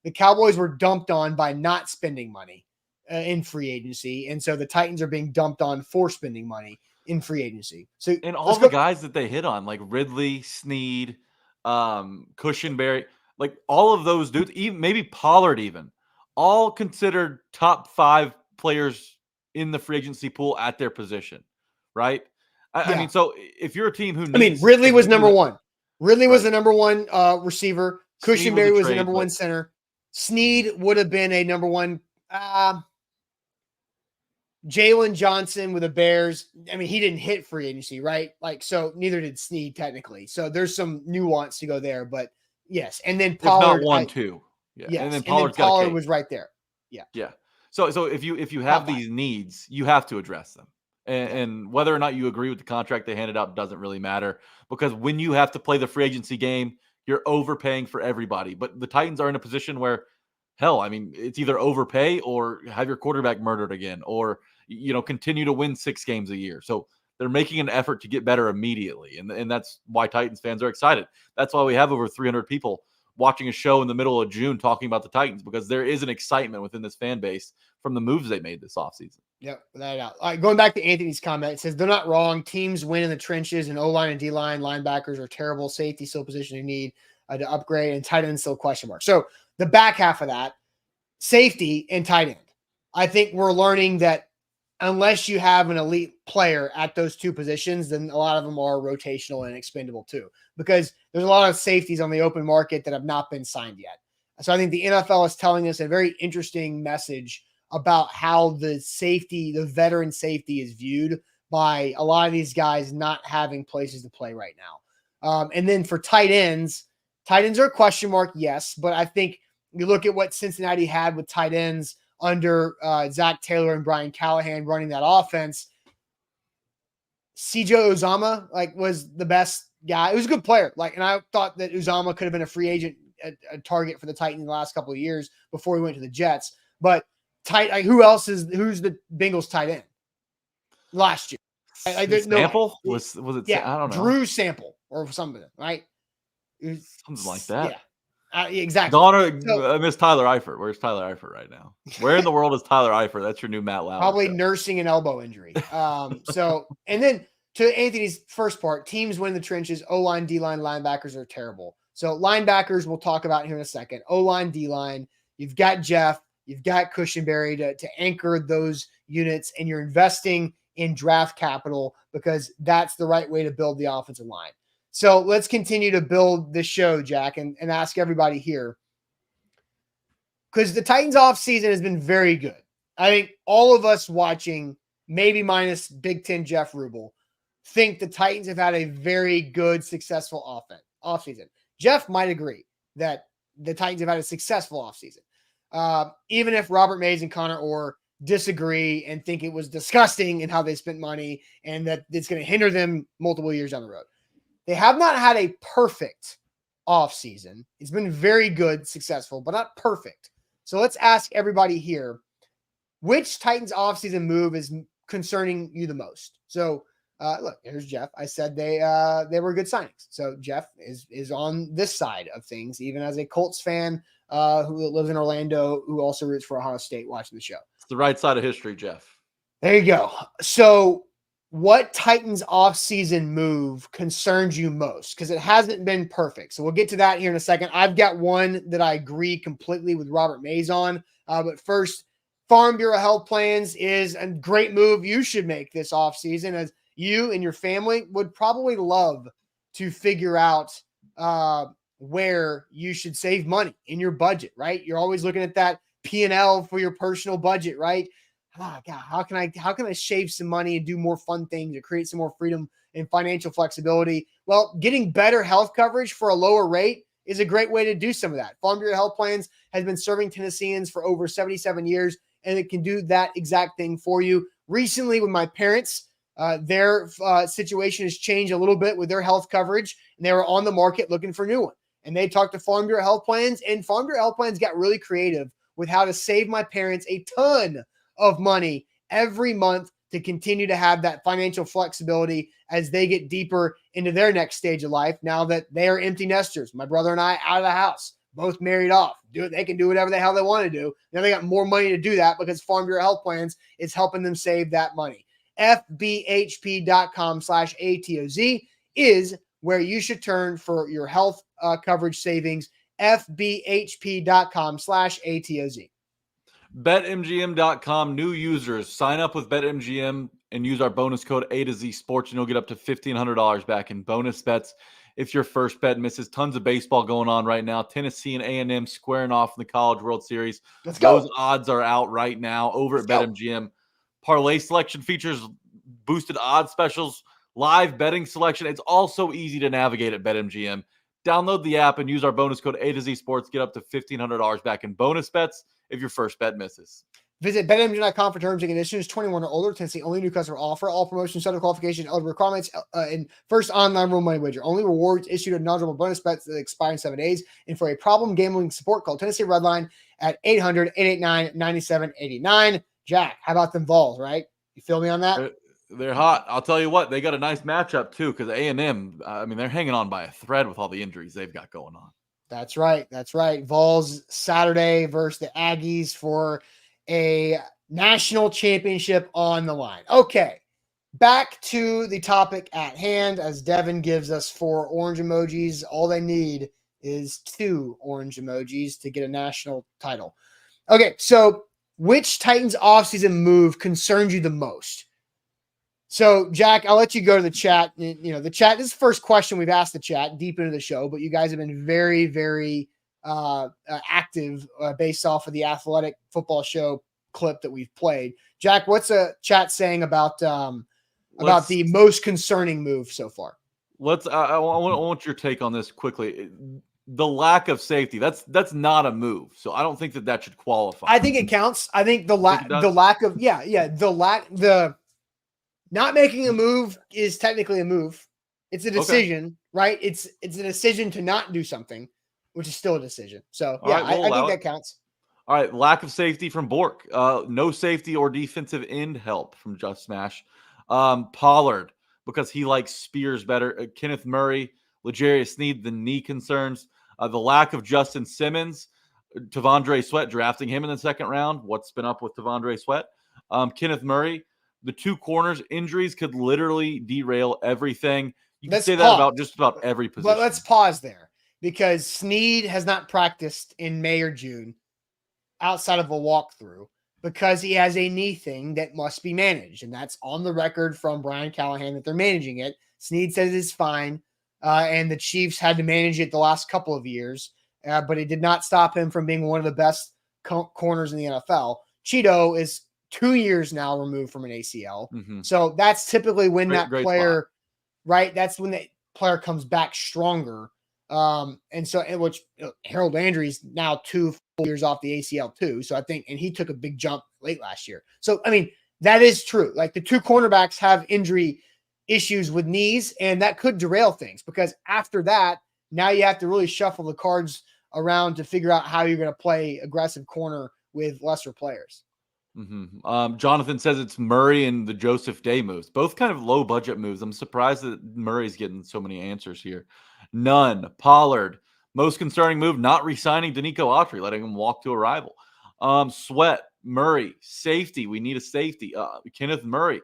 Speaker 1: The Cowboys were dumped on by not spending money in free agency, and so the Titans are being dumped on for spending money in free agency. So
Speaker 2: and all the guys that they hit on, like Ridley, Sneed, Cushenberry, like all of those dudes, even maybe Pollard, even all considered top 5 players in the free agency pool at their position, right? I mean, so if you're a team who needs,
Speaker 1: Ridley was number 1. Ridley was the number 1 receiver. Cushenberry was the number 1 center. Sneed would have been a number 1. Jalen Johnson with the Bears. I mean, he didn't hit free agency, right? So neither did Sneed technically. So there's some nuance to go there, but yes. And then Pollard,
Speaker 2: not 1, 2. Yeah.
Speaker 1: Yes.
Speaker 2: And then
Speaker 1: Pollard was right there. Yeah.
Speaker 2: Yeah. So if you have these needs, you have to address them. And whether or not you agree with the contract they handed out doesn't really matter, because when you have to play the free agency game, you're overpaying for everybody. But the Titans are in a position where, hell, I mean, it's either overpay or have your quarterback murdered again, or continue to win 6 games a year. So they're making an effort to get better immediately. And that's why Titans fans are excited. That's why we have over 300 people watching a show in the middle of June talking about the Titans, because there is an excitement within this fan base from the moves they made this offseason.
Speaker 1: Yep, without a doubt. All right, going back to Anthony's comment, it says they're not wrong. Teams win in the trenches, and O-line and D-line linebackers are terrible. Safety still position they need. to upgrade, and tight end still question mark. So the back half of that, safety and tight end. I think we're learning that unless you have an elite player at those two positions, then a lot of them are rotational and expendable too, because there's a lot of safeties on the open market that have not been signed yet. So I think the NFL is telling us a very interesting message about how the safety, the veteran safety, is viewed by a lot of these guys not having places to play right now. And then for tight ends are a question mark, yes, but I think you look at what Cincinnati had with tight ends under Zach Taylor and Brian Callahan running that offense. CJ Uzomah was the best guy. He was a good player. And I thought that Uzomah could have been a free agent, a target for the Titans in the last couple of years before he went to the Jets. But who's the Bengals tight end last year?
Speaker 2: Sample? Was it?
Speaker 1: Yeah,
Speaker 2: I don't know.
Speaker 1: Drew Sample or something, right?
Speaker 2: Something like that.
Speaker 1: Yeah. Exactly.
Speaker 2: Miss Tyler Eifert. Where's Tyler Eifert right now? Where in the world is Tyler Eifert? That's your new Matt Lauer.
Speaker 1: Probably
Speaker 2: show.
Speaker 1: Nursing an elbow injury. And then to Anthony's first part, teams win the trenches. O-line, D-line, linebackers are terrible. So linebackers we'll talk about here in a second. O-line, D-line. You've got Jeff. You've got Cushenberry to anchor those units, and you're investing in draft capital because that's the right way to build the offensive line. So let's continue to build this show, Jack, and ask everybody here. Because the Titans offseason has been very good. I think all of us watching, maybe minus Big Ten Jeff Rubel, think the Titans have had a very good, successful offseason. Jeff might agree that the Titans have had a successful offseason. Even if Robert Mays and Connor Orr disagree and think it was disgusting in how they spent money and that it's going to hinder them multiple years down the road. They have not had a perfect offseason. It's been very good, successful, but not perfect. So let's ask everybody here, which Titans offseason move is concerning you the most? So look, here's Jeff. I said they were good signings. So Jeff is on this side of things, even as a Colts fan who lives in Orlando, who also roots for Ohio State watching the show.
Speaker 2: It's the right side of history, Jeff.
Speaker 1: There you go. So what Titans offseason move concerns you most? Because it hasn't been perfect. So we'll get to that here in a second. I've got one that I agree completely with Robert Mays on. But first, Farm Bureau Health Plans is a great move you should make this offseason, as you and your family would probably love to figure out where you should save money in your budget, right? You're always looking at that P&L for your personal budget, right? Oh, God, how can I shave some money and do more fun things or create some more freedom and financial flexibility? Well, getting better health coverage for a lower rate is a great way to do some of that. Farm Bureau Health Plans has been serving Tennesseans for over 77 years, and it can do that exact thing for you. Recently, with my parents, their situation has changed a little bit with their health coverage, and they were on the market looking for a new one. And they talked to Farm Bureau Health Plans, and Farm Bureau Health Plans got really creative with how to save my parents a ton of money every month to continue to have that financial flexibility as they get deeper into their next stage of life. Now that they are empty nesters, my brother and I out of the house, both married off, they can do whatever the hell they want to do. Now they got more money to do that because Farm Bureau Health Plans is helping them save that money. FBHP.com/ATOZ is where you should turn for your health coverage savings. FBHP.com/ATOZ.
Speaker 2: BetMGM.com new users sign up with BetMGM and use our bonus code A to Z Sports, and you'll get up to $1,500 back in bonus bets if your first bet misses. Tons of baseball going on right now. Tennessee and A&M squaring off in the College World Series.
Speaker 1: Let's go.
Speaker 2: Those odds are out right now over at BetMGM. Parlay selection features boosted odds specials, live betting selection. It's all so easy to navigate at BetMGM. Download the app and use our bonus code A to Z Sports. Get up to $1,500 back in bonus bets if your first bet misses.
Speaker 1: Visit BetMGM.com for terms and conditions. 21 or older. Tennessee only new customer offer. All promotions, subject to qualification, eligible requirements, and first online real money wager. Only rewards issued in knowledgeable bonus bets that expire in 7 days. And for a problem gambling support, call Tennessee Redline at 800-889-9789. Jack, how about them Vols, right? You feel me on that?
Speaker 2: They're hot. I'll tell you what, they got a nice matchup too, because A&M, they're hanging on by a thread with all the injuries they've got going on.
Speaker 1: That's right. That's right. Vols Saturday versus the Aggies for a national championship on the line. Okay, back to the topic at hand as Devin gives us 4 orange emojis. All they need is 2 orange emojis to get a national title. Okay, so which Titans offseason move concerns you the most? So, Jack, I'll let you go to the chat. The chat, this is the first question we've asked the chat deep into the show, but you guys have been very, very active based off of the Athletic Football Show clip that we've played. Jack, what's a chat saying about the most concerning move so far?
Speaker 2: I want your take on this quickly. The lack of safety, that's not a move. So I don't think that should qualify.
Speaker 1: I think it counts. I think the lack of not making a move is technically a move. It's a decision, right? It's a decision to not do something, which is still a decision. So I think that counts.
Speaker 2: All right, lack of safety from Bork. No safety or defensive end help from Just Smash. Pollard, because he likes Spears better. Kenneth Murray, L'Jarius Sneed, the knee concerns. The lack of Justin Simmons. Tavondre Sweat, drafting him in the second round. What's been up with Tavondre Sweat? Kenneth Murray. The 2 corners, injuries could literally derail everything. You can say that about just about every position.
Speaker 1: But let's pause there because Sneed has not practiced in May or June outside of a walkthrough because he has a knee thing that must be managed. And that's on the record from Brian Callahan that they're managing it. Sneed says it's fine. And the Chiefs had to manage it the last couple of years, but it did not stop him from being one of the best corners in the NFL. Cheeto is 2 years now removed from an ACL. Mm-hmm. So that's typically when That's when the player comes back stronger. Which Harold Landry's now 2 full years off the ACL too. So I think, and he took a big jump late last year. So, I mean, that is true. Like the 2 cornerbacks have injury issues with knees, and that could derail things because after that, now you have to really shuffle the cards around to figure out how you're going to play aggressive corner with lesser players.
Speaker 2: Mm-hmm. Jonathan says it's Murray and the Joseph Day moves, both kind of low budget moves. I'm surprised that Murray's getting so many answers here. None. Pollard, most concerning move, not re-signing Danico Autry, letting him walk to a rival. Sweat, Murray, safety. We need a safety. Kenneth Murray,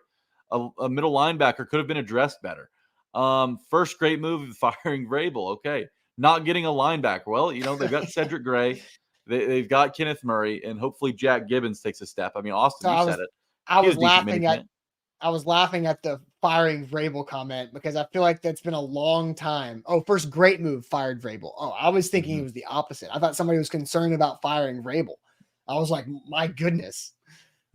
Speaker 2: a middle linebacker, could have been addressed better. First great move, firing Vrabel. Okay. Not getting a linebacker. Well, they've got Cedric Gray. They've got Kenneth Murray, and hopefully Jack Gibbons takes a step. I mean, Austin, you said it.
Speaker 1: I was laughing at the firing Vrabel comment because I feel like that's been a long time. Oh, first great move, fired Vrabel. Oh, I was thinking it was the opposite. I thought somebody was concerned about firing Vrabel. I was like, my goodness.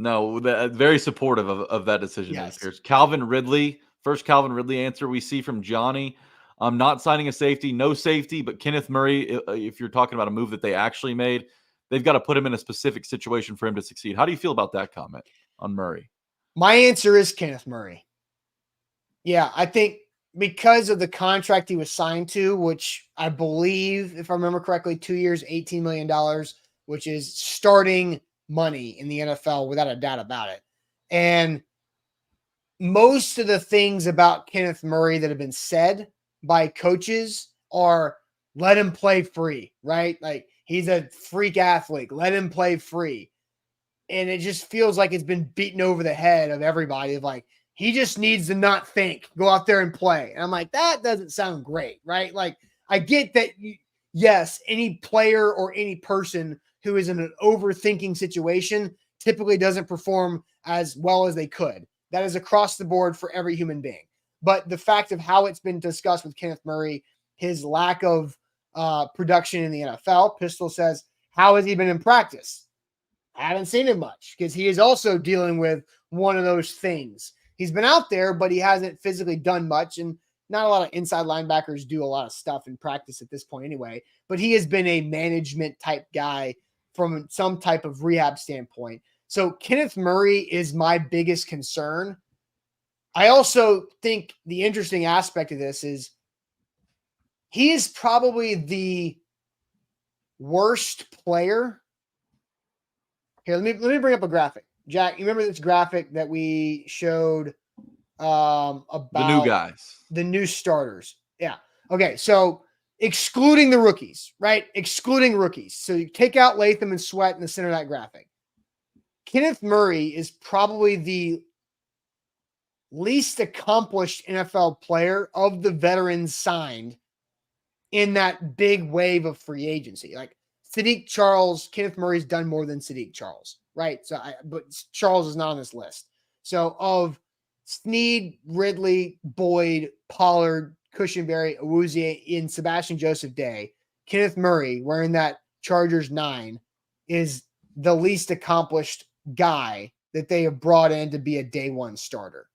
Speaker 2: No, very supportive of that decision.
Speaker 1: Yes.
Speaker 2: Calvin Ridley, first Calvin Ridley answer we see from Johnny. Not signing a safety, no safety, but Kenneth Murray, if you're talking about a move that they actually made, they've got to put him in a specific situation for him to succeed. How do you feel about that comment on Murray?
Speaker 1: My answer is Kenneth Murray. Yeah, I think because of the contract he was signed to, which I believe, if I remember correctly, 2 years, $18 million, which is starting money in the NFL without a doubt about it. And most of the things about Kenneth Murray that have been said by coaches are let him play free, right? Like he's a freak athlete. Let him play free. And it just feels like it's been beaten over the head of everybody of like, he just needs to not think, go out there and play. And I'm like, that doesn't sound great, right? Like I get that. Yes, any player or any person who is in an overthinking situation typically doesn't perform as well as they could. That is across the board for every human being. But the fact of how it's been discussed with Kenneth Murray, his lack of production in the NFL, Pistol says, how has he been in practice? I haven't seen him much because he is also dealing with one of those things. He's been out there, but he hasn't physically done much. And not a lot of inside linebackers do a lot of stuff in practice at this point anyway. But he has been a management type guy from some type of rehab standpoint. So Kenneth Murray is my biggest concern. I also think the interesting aspect of this is he is probably the worst player. Here, let me bring up a graphic. Jack, you remember this graphic that we showed about
Speaker 2: the new guys,
Speaker 1: the new starters? Yeah. Okay, so excluding the rookies, right? Excluding rookies. So you take out Latham and Sweat in the center of that graphic. Kenneth Murray is probably the least accomplished NFL player of the veterans signed in that big wave of free agency. Like Sadiq Charles, Kenneth Murray's done more than Sadiq Charles, right? But Charles is not on this list. So of Sneed, Ridley, Boyd, Pollard, Cushenberry, Awuzie, and Sebastian Joseph Day, Kenneth Murray, wearing that Chargers 9, is the least accomplished guy that they have brought in to be a day one starter.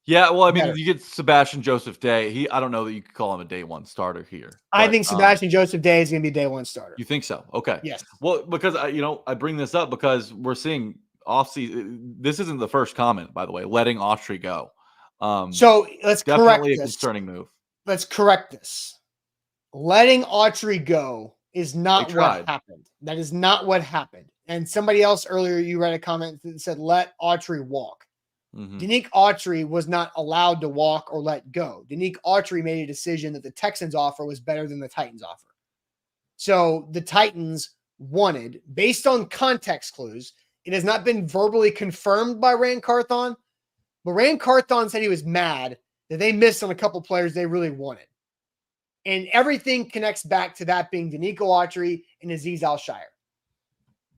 Speaker 2: Yeah, well, I mean, you get Sebastian Joseph Day. I don't know that you could call him a day one starter here.
Speaker 1: I think Sebastian Joseph Day is going to be a day one starter.
Speaker 2: You think so? Okay.
Speaker 1: Yes.
Speaker 2: Well, because I bring this up because we're seeing offseason. This isn't the first comment, by the way, letting Autry go.
Speaker 1: So let's correct
Speaker 2: definitely
Speaker 1: this.
Speaker 2: A concerning move.
Speaker 1: Let's correct this. Letting Autry go is not what happened. That is not what happened. And somebody else earlier, you read a comment that said, let Autry walk.
Speaker 2: Mm-hmm.
Speaker 1: Danique Autry was not allowed to walk or let go. Danique Autry made a decision that the Texans offer was better than the Titans offer. So the Titans wanted, based on context clues, it has not been verbally confirmed by Rand Carthon, but Rand Carthon said he was mad that they missed on a couple players they really wanted. And everything connects back to that being Danico Autry and Azeez Al-Shire.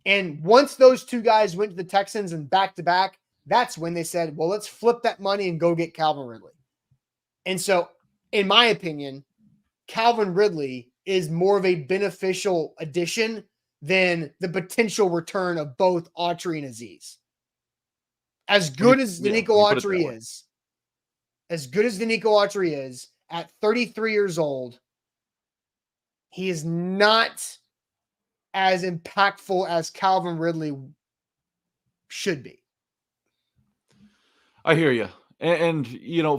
Speaker 1: And once those two guys went to the Texans and back-to-back, that's when they said, well, let's flip that money and go get Calvin Ridley. And so, in my opinion, Calvin Ridley is more of a beneficial addition than the potential return of both Autry and Azeez. As good as Danico Autry is, at 33 years old, he is not as impactful as Calvin Ridley should be.
Speaker 2: I hear you. And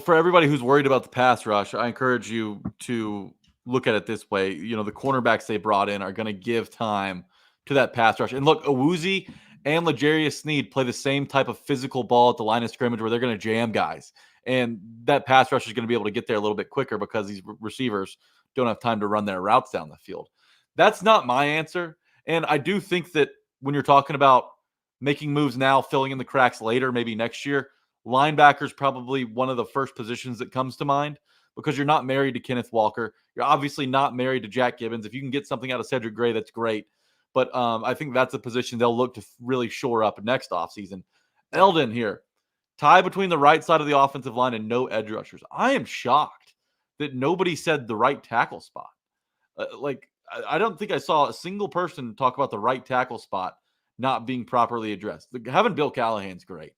Speaker 2: for everybody who's worried about the pass rush, I encourage you to look at it this way. The cornerbacks they brought in are going to give time to that pass rush. And look, Awuzie and L'Jarius Sneed play the same type of physical ball at the line of scrimmage where they're going to jam guys. And that pass rush is going to be able to get there a little bit quicker because these receivers don't have time to run their routes down the field. That's not my answer. And I do think that when you're talking about making moves now, filling in the cracks later, maybe next year, linebacker is probably one of the first positions that comes to mind because you're not married to Kenneth Walker. You're obviously not married to Jack Gibbons. If you can get something out of Cedric Gray, that's great. But I think that's a position they'll look to really shore up next offseason. Eldon here. Tie between the right side of the offensive line and no edge rushers. I am shocked that nobody said the right tackle spot. I don't think I saw a single person talk about the right tackle spot not being properly addressed. Having Bill Callahan's great.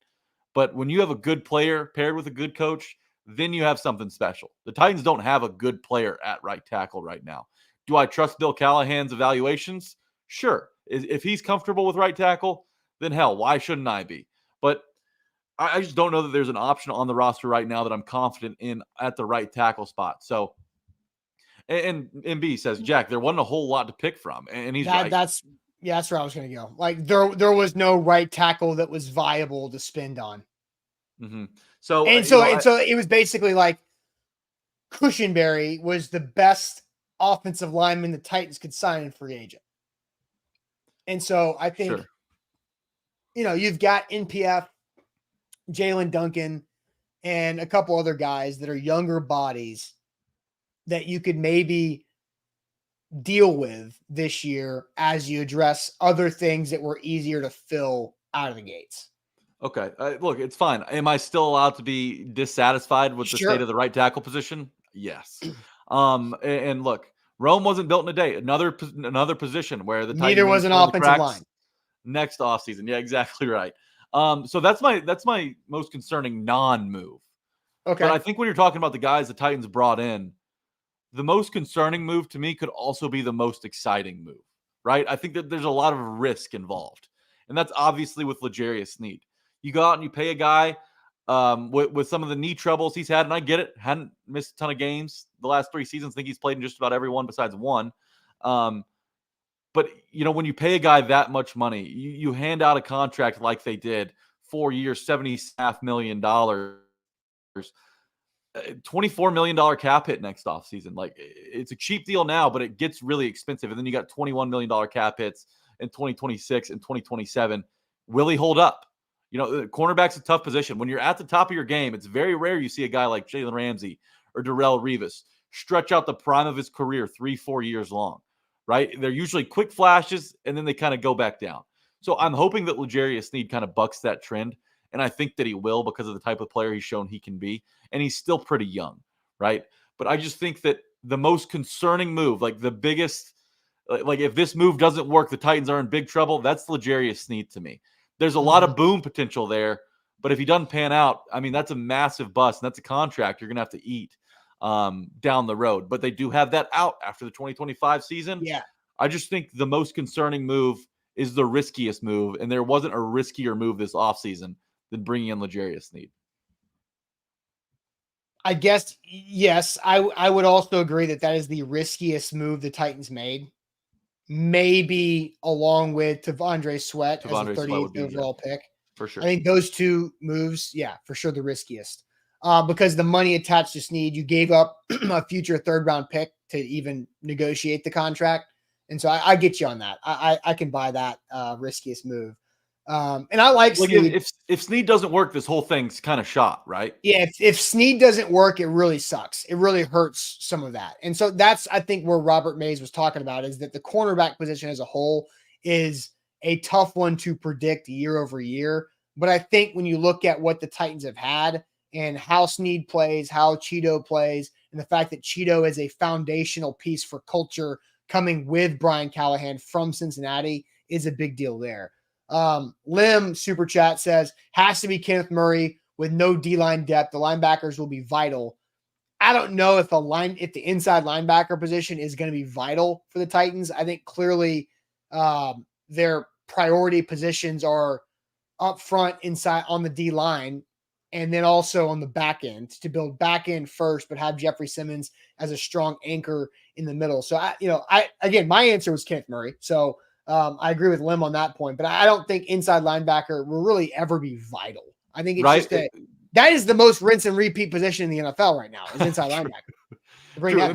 Speaker 2: But when you have a good player paired with a good coach, then you have something special. The Titans don't have a good player at right tackle right now. Do I trust Bill Callahan's evaluations? Sure. If he's comfortable with right tackle, then hell, why shouldn't I be? But I just don't know that there's an option on the roster right now that I'm confident in at the right tackle spot. So, and MB says, Jack, there wasn't a whole lot to pick from. And he's right.
Speaker 1: That's where I was going to go. Like there was no right tackle that was viable to spend on.
Speaker 2: Mm-hmm.
Speaker 1: So it was basically like Cushenberry was the best offensive lineman the Titans could sign in free agent. And so I think, you've got NPF, Jalen Duncan, and a couple other guys that are younger bodies that you could maybe deal with this year as you address other things that were easier to fill out of the gates.
Speaker 2: Okay. Look, it's fine. Am I still allowed to be dissatisfied with the state of the right tackle position? Yes. And look, Rome wasn't built in a day. Another position where the
Speaker 1: neither was an offensive line
Speaker 2: next offseason. Yeah, exactly right. So that's my most concerning non-move.
Speaker 1: Okay.
Speaker 2: But I think when you're talking about the guys the Titans brought in, the most concerning move to me could also be the most exciting move, right? I think that there's a lot of risk involved. And that's obviously with L'Jarius Sneed. You go out and you pay a guy with some of the knee troubles he's had, and I get it, hadn't missed a ton of games the last 3 seasons. I think he's played in just about every one besides one. But, when you pay a guy that much money, you hand out a contract like they did, 4 years, $70.5 million, $24 million cap hit next offseason. Like, it's a cheap deal now, but it gets really expensive. And then you got $21 million cap hits in 2026 and 2027. Will he hold up? The cornerback's a tough position. When you're at the top of your game, it's very rare you see a guy like Jalen Ramsey or Darrelle Revis stretch out the prime of his career 3-4 years long, right? They're usually quick flashes, and then they kind of go back down. So I'm hoping that L'Jarius Sneed kind of bucks that trend, and I think that he will because of the type of player he's shown he can be, and he's still pretty young, right? But I just think that the most concerning move, like the biggest, like if this move doesn't work, the Titans are in big trouble. That's L'Jarius Sneed to me. There's a lot of boom potential there, but if he doesn't pan out, I mean, that's a massive bust, and that's a contract you're going to have to eat down the road. But they do have that out after the 2025 season.
Speaker 1: Yeah.
Speaker 2: I just think the most concerning move is the riskiest move, and there wasn't a riskier move this offseason than bringing in L'Jarius Sneed.
Speaker 1: I guess, yes, I would also agree that is the riskiest move the Titans made. Maybe along with T'Vondre Sweat as the 38th overall pick.
Speaker 2: For sure.
Speaker 1: I think those two moves, yeah, for sure the riskiest. Because the money attached to Sneed, you gave up a future third-round pick to even negotiate the contract. And so I get you on that. I can buy that riskiest move. And I like Sneed.
Speaker 2: If Sneed doesn't work, this whole thing's kind of shot, right?
Speaker 1: Yeah, if Sneed doesn't work, it really sucks. It really hurts some of that. And so that's, I think, where Robert Mays was talking about, is that the cornerback position as a whole is a tough one to predict year over year. But I think when you look at what the Titans have had and how Sneed plays, how Cheeto plays, and the fact that Cheeto is a foundational piece for culture coming with Brian Callahan from Cincinnati is a big deal there. Lim Super Chat says, has to be Kenneth Murray with no D-line depth. The linebackers will be vital. I don't know if the inside linebacker position is going to be vital for the Titans. I think clearly their priority positions are up front inside on the D-line, and then also on the back end to build back end first, but have Jeffrey Simmons as a strong anchor in the middle. So again, my answer was Kenneth Murray. So I agree with Lim on that point, but I don't think inside linebacker will really ever be vital. I think it's just that is the most rinse and repeat position in the NFL right now, is inside linebacker.
Speaker 2: The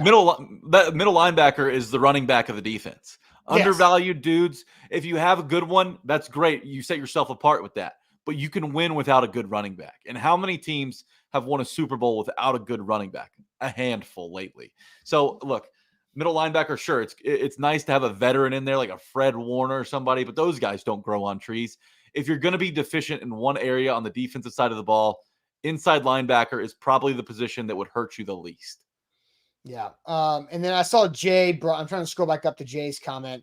Speaker 2: middle linebacker is the running back of the defense. Undervalued dudes. If you have a good one, that's great. You set yourself apart with that. But you can win without a good running back. And how many teams have won a Super Bowl without a good running back? A handful lately. So look, middle linebacker, sure, it's nice to have a veteran in there like a Fred Warner or somebody, but those guys don't grow on trees. If you're going to be deficient in one area on the defensive side of the ball, inside linebacker is probably the position that would hurt you the least.
Speaker 1: Yeah. And then I saw Jay, I'm trying to scroll back up to Jay's comment.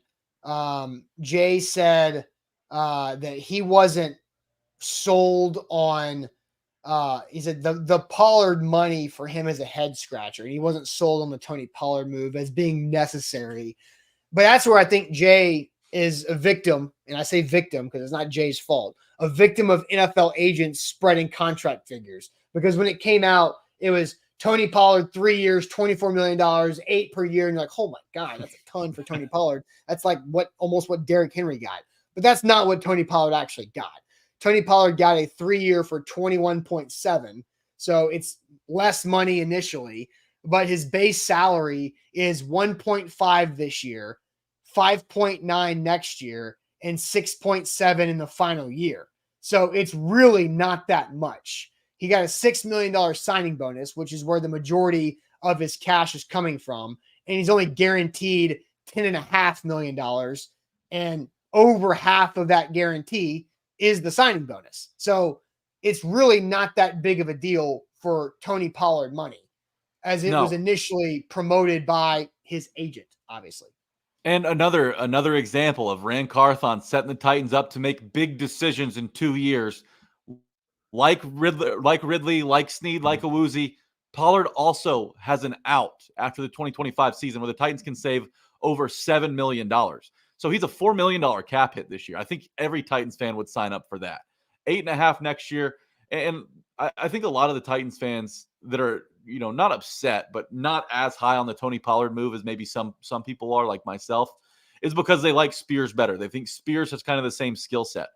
Speaker 1: Jay said that he wasn't sold on he said the Pollard money for him as a head scratcher. He wasn't sold on the Tony Pollard move as being necessary. But that's where I think Jay is a victim, and I say victim because it's not Jay's fault, a victim of NFL agents spreading contract figures. Because when it came out, it was Tony Pollard, 3 years, $24 million, $8 per year. And you're like, oh my God, that's a ton for Tony Pollard. That's like almost what Derrick Henry got. But that's not what Tony Pollard actually got. Tony Pollard got a 3-year for 21.7. So it's less money initially, but his base salary is 1.5 this year, 5.9 next year, and 6.7 in the final year. So it's really not that much. He got a $6 million signing bonus, which is where the majority of his cash is coming from. And he's only guaranteed $10.5 million. And over half of that guarantee is the signing bonus. So it's really not that big of a deal for Tony Pollard money, as it was initially promoted by his agent, obviously.
Speaker 2: And another example of Rand Carthon setting the Titans up to make big decisions in 2 years. Like Ridley, like Sneed, like Awuzie, Pollard also has an out after the 2025 season where the Titans can save over $7 million. So he's a $4 million cap hit this year. I think every Titans fan would sign up for that. 8.5 next year. And I think a lot of the Titans fans that are, not upset, but not as high on the Tony Pollard move as maybe some people are, like myself, is because they like Spears better. They think Spears has kind of the same skill set.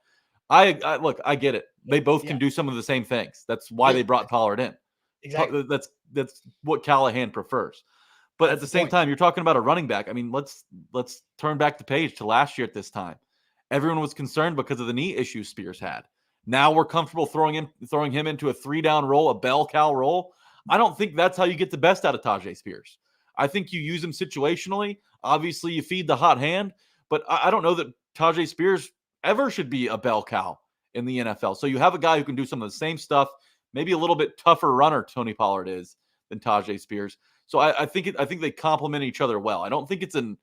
Speaker 2: I get it. They both can do some of the same things. That's why they brought Pollard in.
Speaker 1: Exactly.
Speaker 2: That's what Callahan prefers. But at the same time, you're talking about a running back. I mean, let's turn back the page to last year at this time. Everyone was concerned because of the knee issues Spears had. Now we're comfortable throwing him into a 3-down role, a bell cow role. I don't think that's how you get the best out of Tajay Spears. I think you use him situationally. Obviously, you feed the hot hand, but I don't know that Tajay Spears ever should be a bell cow in the NFL. So you have a guy who can do some of the same stuff, maybe a little bit tougher runner, Tony Pollard is, than Tajay Spears. So I think they complement each other well. I don't think it's an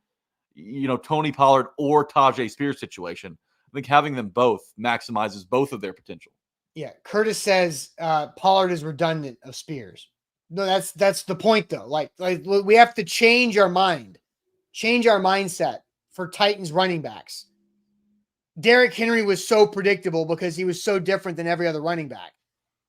Speaker 2: Tony Pollard or Tajay Spears situation. I think having them both maximizes both of their potential.
Speaker 1: Yeah, Curtis says Pollard is redundant of Spears. No, that's the point though. Like we have to change our mindset for Titans running backs. Derrick Henry was so predictable because he was so different than every other running back.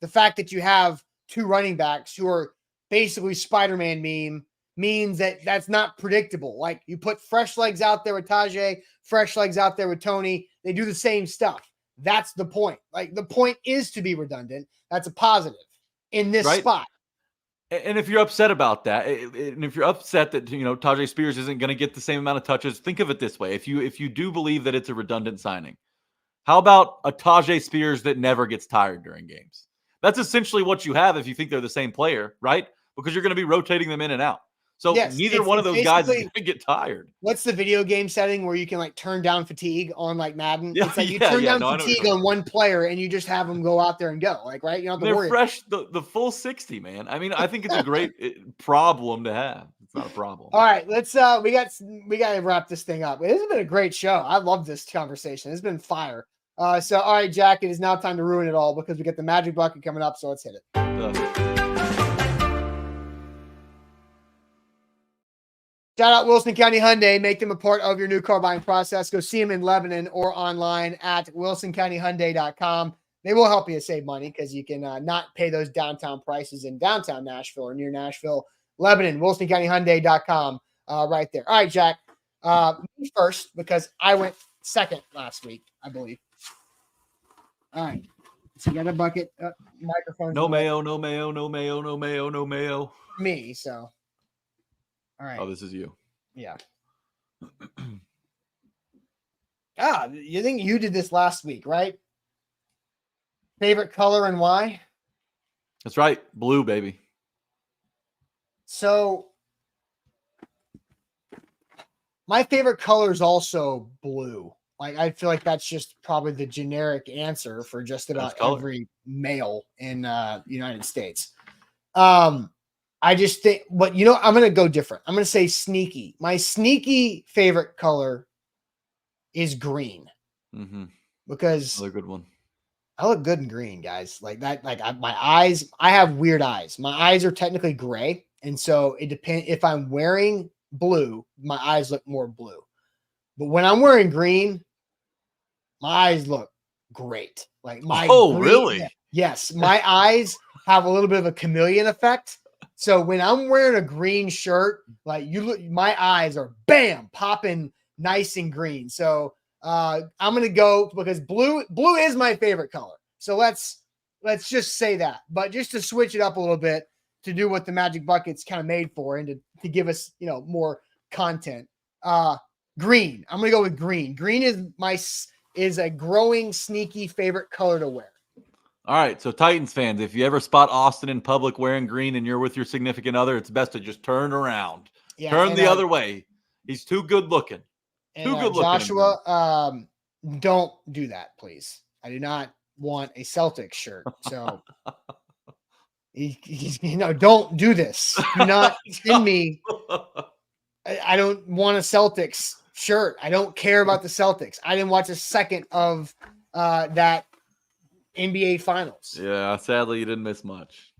Speaker 1: The fact that you have two running backs who are basically Spider-Man meme means that that's not predictable. Like you put fresh legs out there with Tajay, fresh legs out there with Tony. They do the same stuff. That's the point. Like the point is to be redundant. That's a positive in this spot.
Speaker 2: And if you're upset about that, and if you're upset that Tajay Spears isn't going to get the same amount of touches, think of it this way: if you do believe that it's a redundant signing, how about a Tajay Spears that never gets tired during games? That's essentially what you have if you think they're the same player, right? Because you're going to be rotating them in and out. So neither one of those guys is going to get tired.
Speaker 1: What's the video game setting where you can like turn down fatigue on like Madden?
Speaker 2: Yeah,
Speaker 1: it's like you turn down fatigue on one player and you just have them go out there and go. Like, right? You don't have to worry.
Speaker 2: They're fresh, the full 60, man. I mean, I think it's a great problem to have. It's not a problem.
Speaker 1: All right, let's we got to wrap this thing up. This has been a great show. I love this conversation. It's been fire. So all right, Jack, it is now time to ruin it all because we get the magic bucket coming up. So let's hit it. Shout out Wilson County Hyundai. Make them a part of your new car buying process. Go see them in Lebanon or online at wilsoncountyhyundai.com. They will help you save money because you can not pay those downtown prices in downtown Nashville or near Nashville. Lebanon, wilsoncountyhyundai.com right there. All right, Jack. Me first because I went second last week, I believe. All right. So you got a bucket, microphone.
Speaker 2: No mayo, no mayo, no mayo, no mayo, no mayo.
Speaker 1: Me, so. All right.
Speaker 2: Oh, this is you.
Speaker 1: Yeah. You think you did this last week, right? Favorite color and why?
Speaker 2: That's right. Blue, baby.
Speaker 1: So my favorite color is also blue. Like I feel like that's just probably the generic answer for just about every male in the United States. I just think, but I'm going to go different. I'm going to say sneaky. My sneaky favorite color is green.
Speaker 2: Mm-hmm.
Speaker 1: Because
Speaker 2: another good one.
Speaker 1: I look good in green, guys. Like that, my eyes, I have weird eyes. My eyes are technically gray. And so it depends. If I'm wearing blue, my eyes look more blue. But when I'm wearing green, my eyes look great. Like
Speaker 2: really?
Speaker 1: Yes. My eyes have a little bit of a chameleon effect. So when I'm wearing a green shirt, like my eyes are bam popping nice and green. So I'm gonna go because blue is my favorite color. So let's just say that. But just to switch it up a little bit to do what the Magic Bucket's kind of made for and to give us more content. Green. I'm gonna go with green. Green is a growing sneaky favorite color to wear.
Speaker 2: All right, so Titans fans, if you ever spot Austin in public wearing green and you're with your significant other, it's best to just turn around. Yeah, turn the other way. He's too good looking. Too good looking.
Speaker 1: Joshua, don't do that, please. I do not want a Celtics shirt. So, don't do this. Do not send me. I don't want a Celtics shirt. I don't care about the Celtics. I didn't watch a second of that NBA Finals.
Speaker 2: Yeah, sadly, you didn't miss much.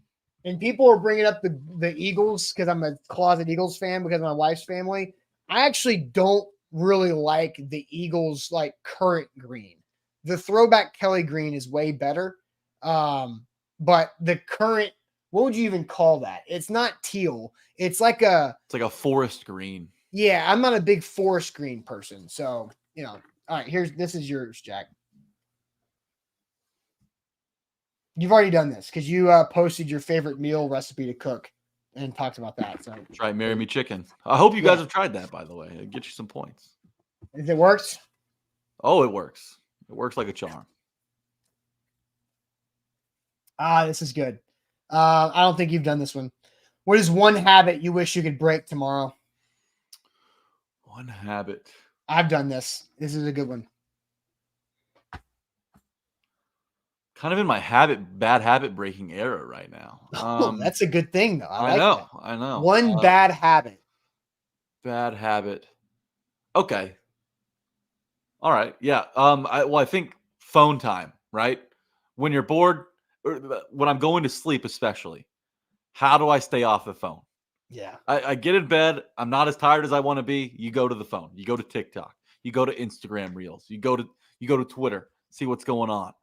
Speaker 1: And people are bringing up the Eagles because I'm a closet Eagles fan because of my wife's family. I actually don't really like the Eagles like current green. The throwback Kelly green is way better. But the current, what would you even call that? It's not teal. It's like a
Speaker 2: forest green.
Speaker 1: Yeah, I'm not a big forest green person. So, all right, this is yours, Jack. You've already done this because you posted your favorite meal recipe to cook and talked about that. So
Speaker 2: try Marry Me Chicken. I hope you guys have tried that, by the way. It'll get you some points.
Speaker 1: If it works?
Speaker 2: Oh, it works. It works like a charm.
Speaker 1: This is good. I don't think you've done this one. What is one habit you wish you could break tomorrow?
Speaker 2: One habit.
Speaker 1: I've done this. This is a good one.
Speaker 2: Kind of in my bad habit breaking era right now.
Speaker 1: That's a good thing, though. I like
Speaker 2: know.
Speaker 1: that.
Speaker 2: I know.
Speaker 1: One bad habit.
Speaker 2: Bad habit. Okay. All right. Yeah. I think phone time, right? When you're bored, or when I'm going to sleep, especially, how do I stay off the phone?
Speaker 1: Yeah.
Speaker 2: I get in bed. I'm not as tired as I want to be. You go to the phone. You go to TikTok. You go to Instagram Reels. You go to Twitter. See what's going on.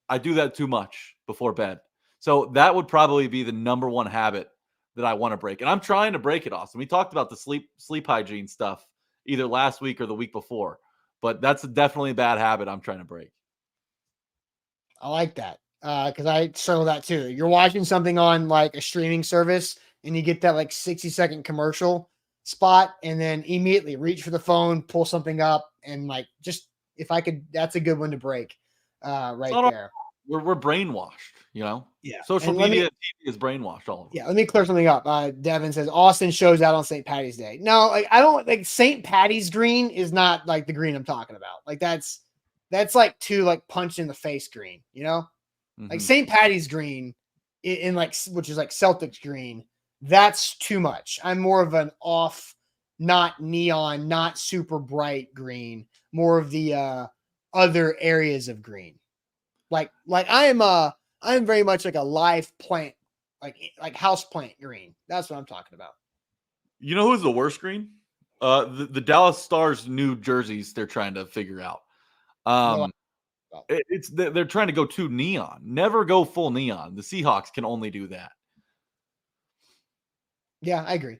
Speaker 2: I do that too much before bed. So that would probably be the number one habit that I want to break. And I'm trying to break it, Austin. We talked about the sleep hygiene stuff either last week or the week before. But that's definitely a bad habit I'm trying to break.
Speaker 1: I like that. Because I struggle with that too. You're watching something on like a streaming service and you get that like 60-second commercial spot and then immediately reach for the phone, pull something up, and like just if I could, that's a good one to break right there.
Speaker 2: We're brainwashed, you know?
Speaker 1: Yeah.
Speaker 2: Social media TV is brainwashed all of us.
Speaker 1: Yeah, let me clear something up. Devin says Austin shows out on St. Patty's Day. No, like I don't like St. Patty's green is not like the green I'm talking about. Like that's like too like punch in the face green, you know? Like St. Patty's green in like which is like Celtics green, that's too much. I'm more of an off, not neon, not super bright green, more of the other areas of green. Like I am very much like a live plant, like house plant green. That's what I'm talking about.
Speaker 2: You know who's the worst green? The Dallas Stars new jerseys they're trying to figure out. They're trying to go too neon. Never go full neon. The Seahawks can only do that.
Speaker 1: Yeah, I agree.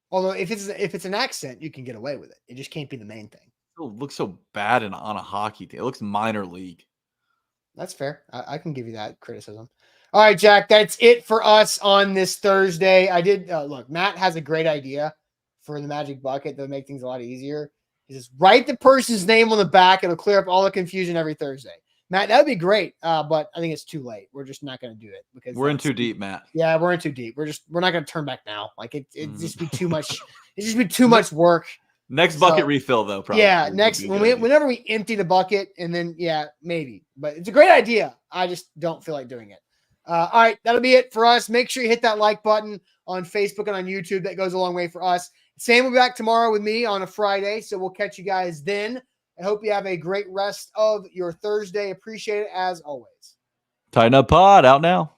Speaker 1: Although if it's an accent, you can get away with it. It just can't be the main thing.
Speaker 2: It looks so bad on a hockey team. It looks minor league.
Speaker 1: That's fair. I can give you that criticism. All right, Jack, that's it for us on this Thursday. I did look, Matt has a great idea for the Magic Bucket that would make things a lot easier. He says, write the person's name on the back. It'll clear up all the confusion every Thursday. Matt, that would be great, but I think it's too late. We're just not going to do it because
Speaker 2: we're in too deep, Matt.
Speaker 1: Yeah, we're in too deep. We're not going to turn back now. Like it just be too much. It just be too much work.
Speaker 2: Next bucket refill though, probably.
Speaker 1: Yeah, whenever we empty the bucket and then maybe. But it's a great idea. I just don't feel like doing it. All right, that'll be it for us. Make sure you hit that like button on Facebook and on YouTube. That goes a long way for us. Sam will be back tomorrow with me on a Friday, so we'll catch you guys then. I hope you have a great rest of your Thursday. Appreciate it as always.
Speaker 2: Tighten up pod out now.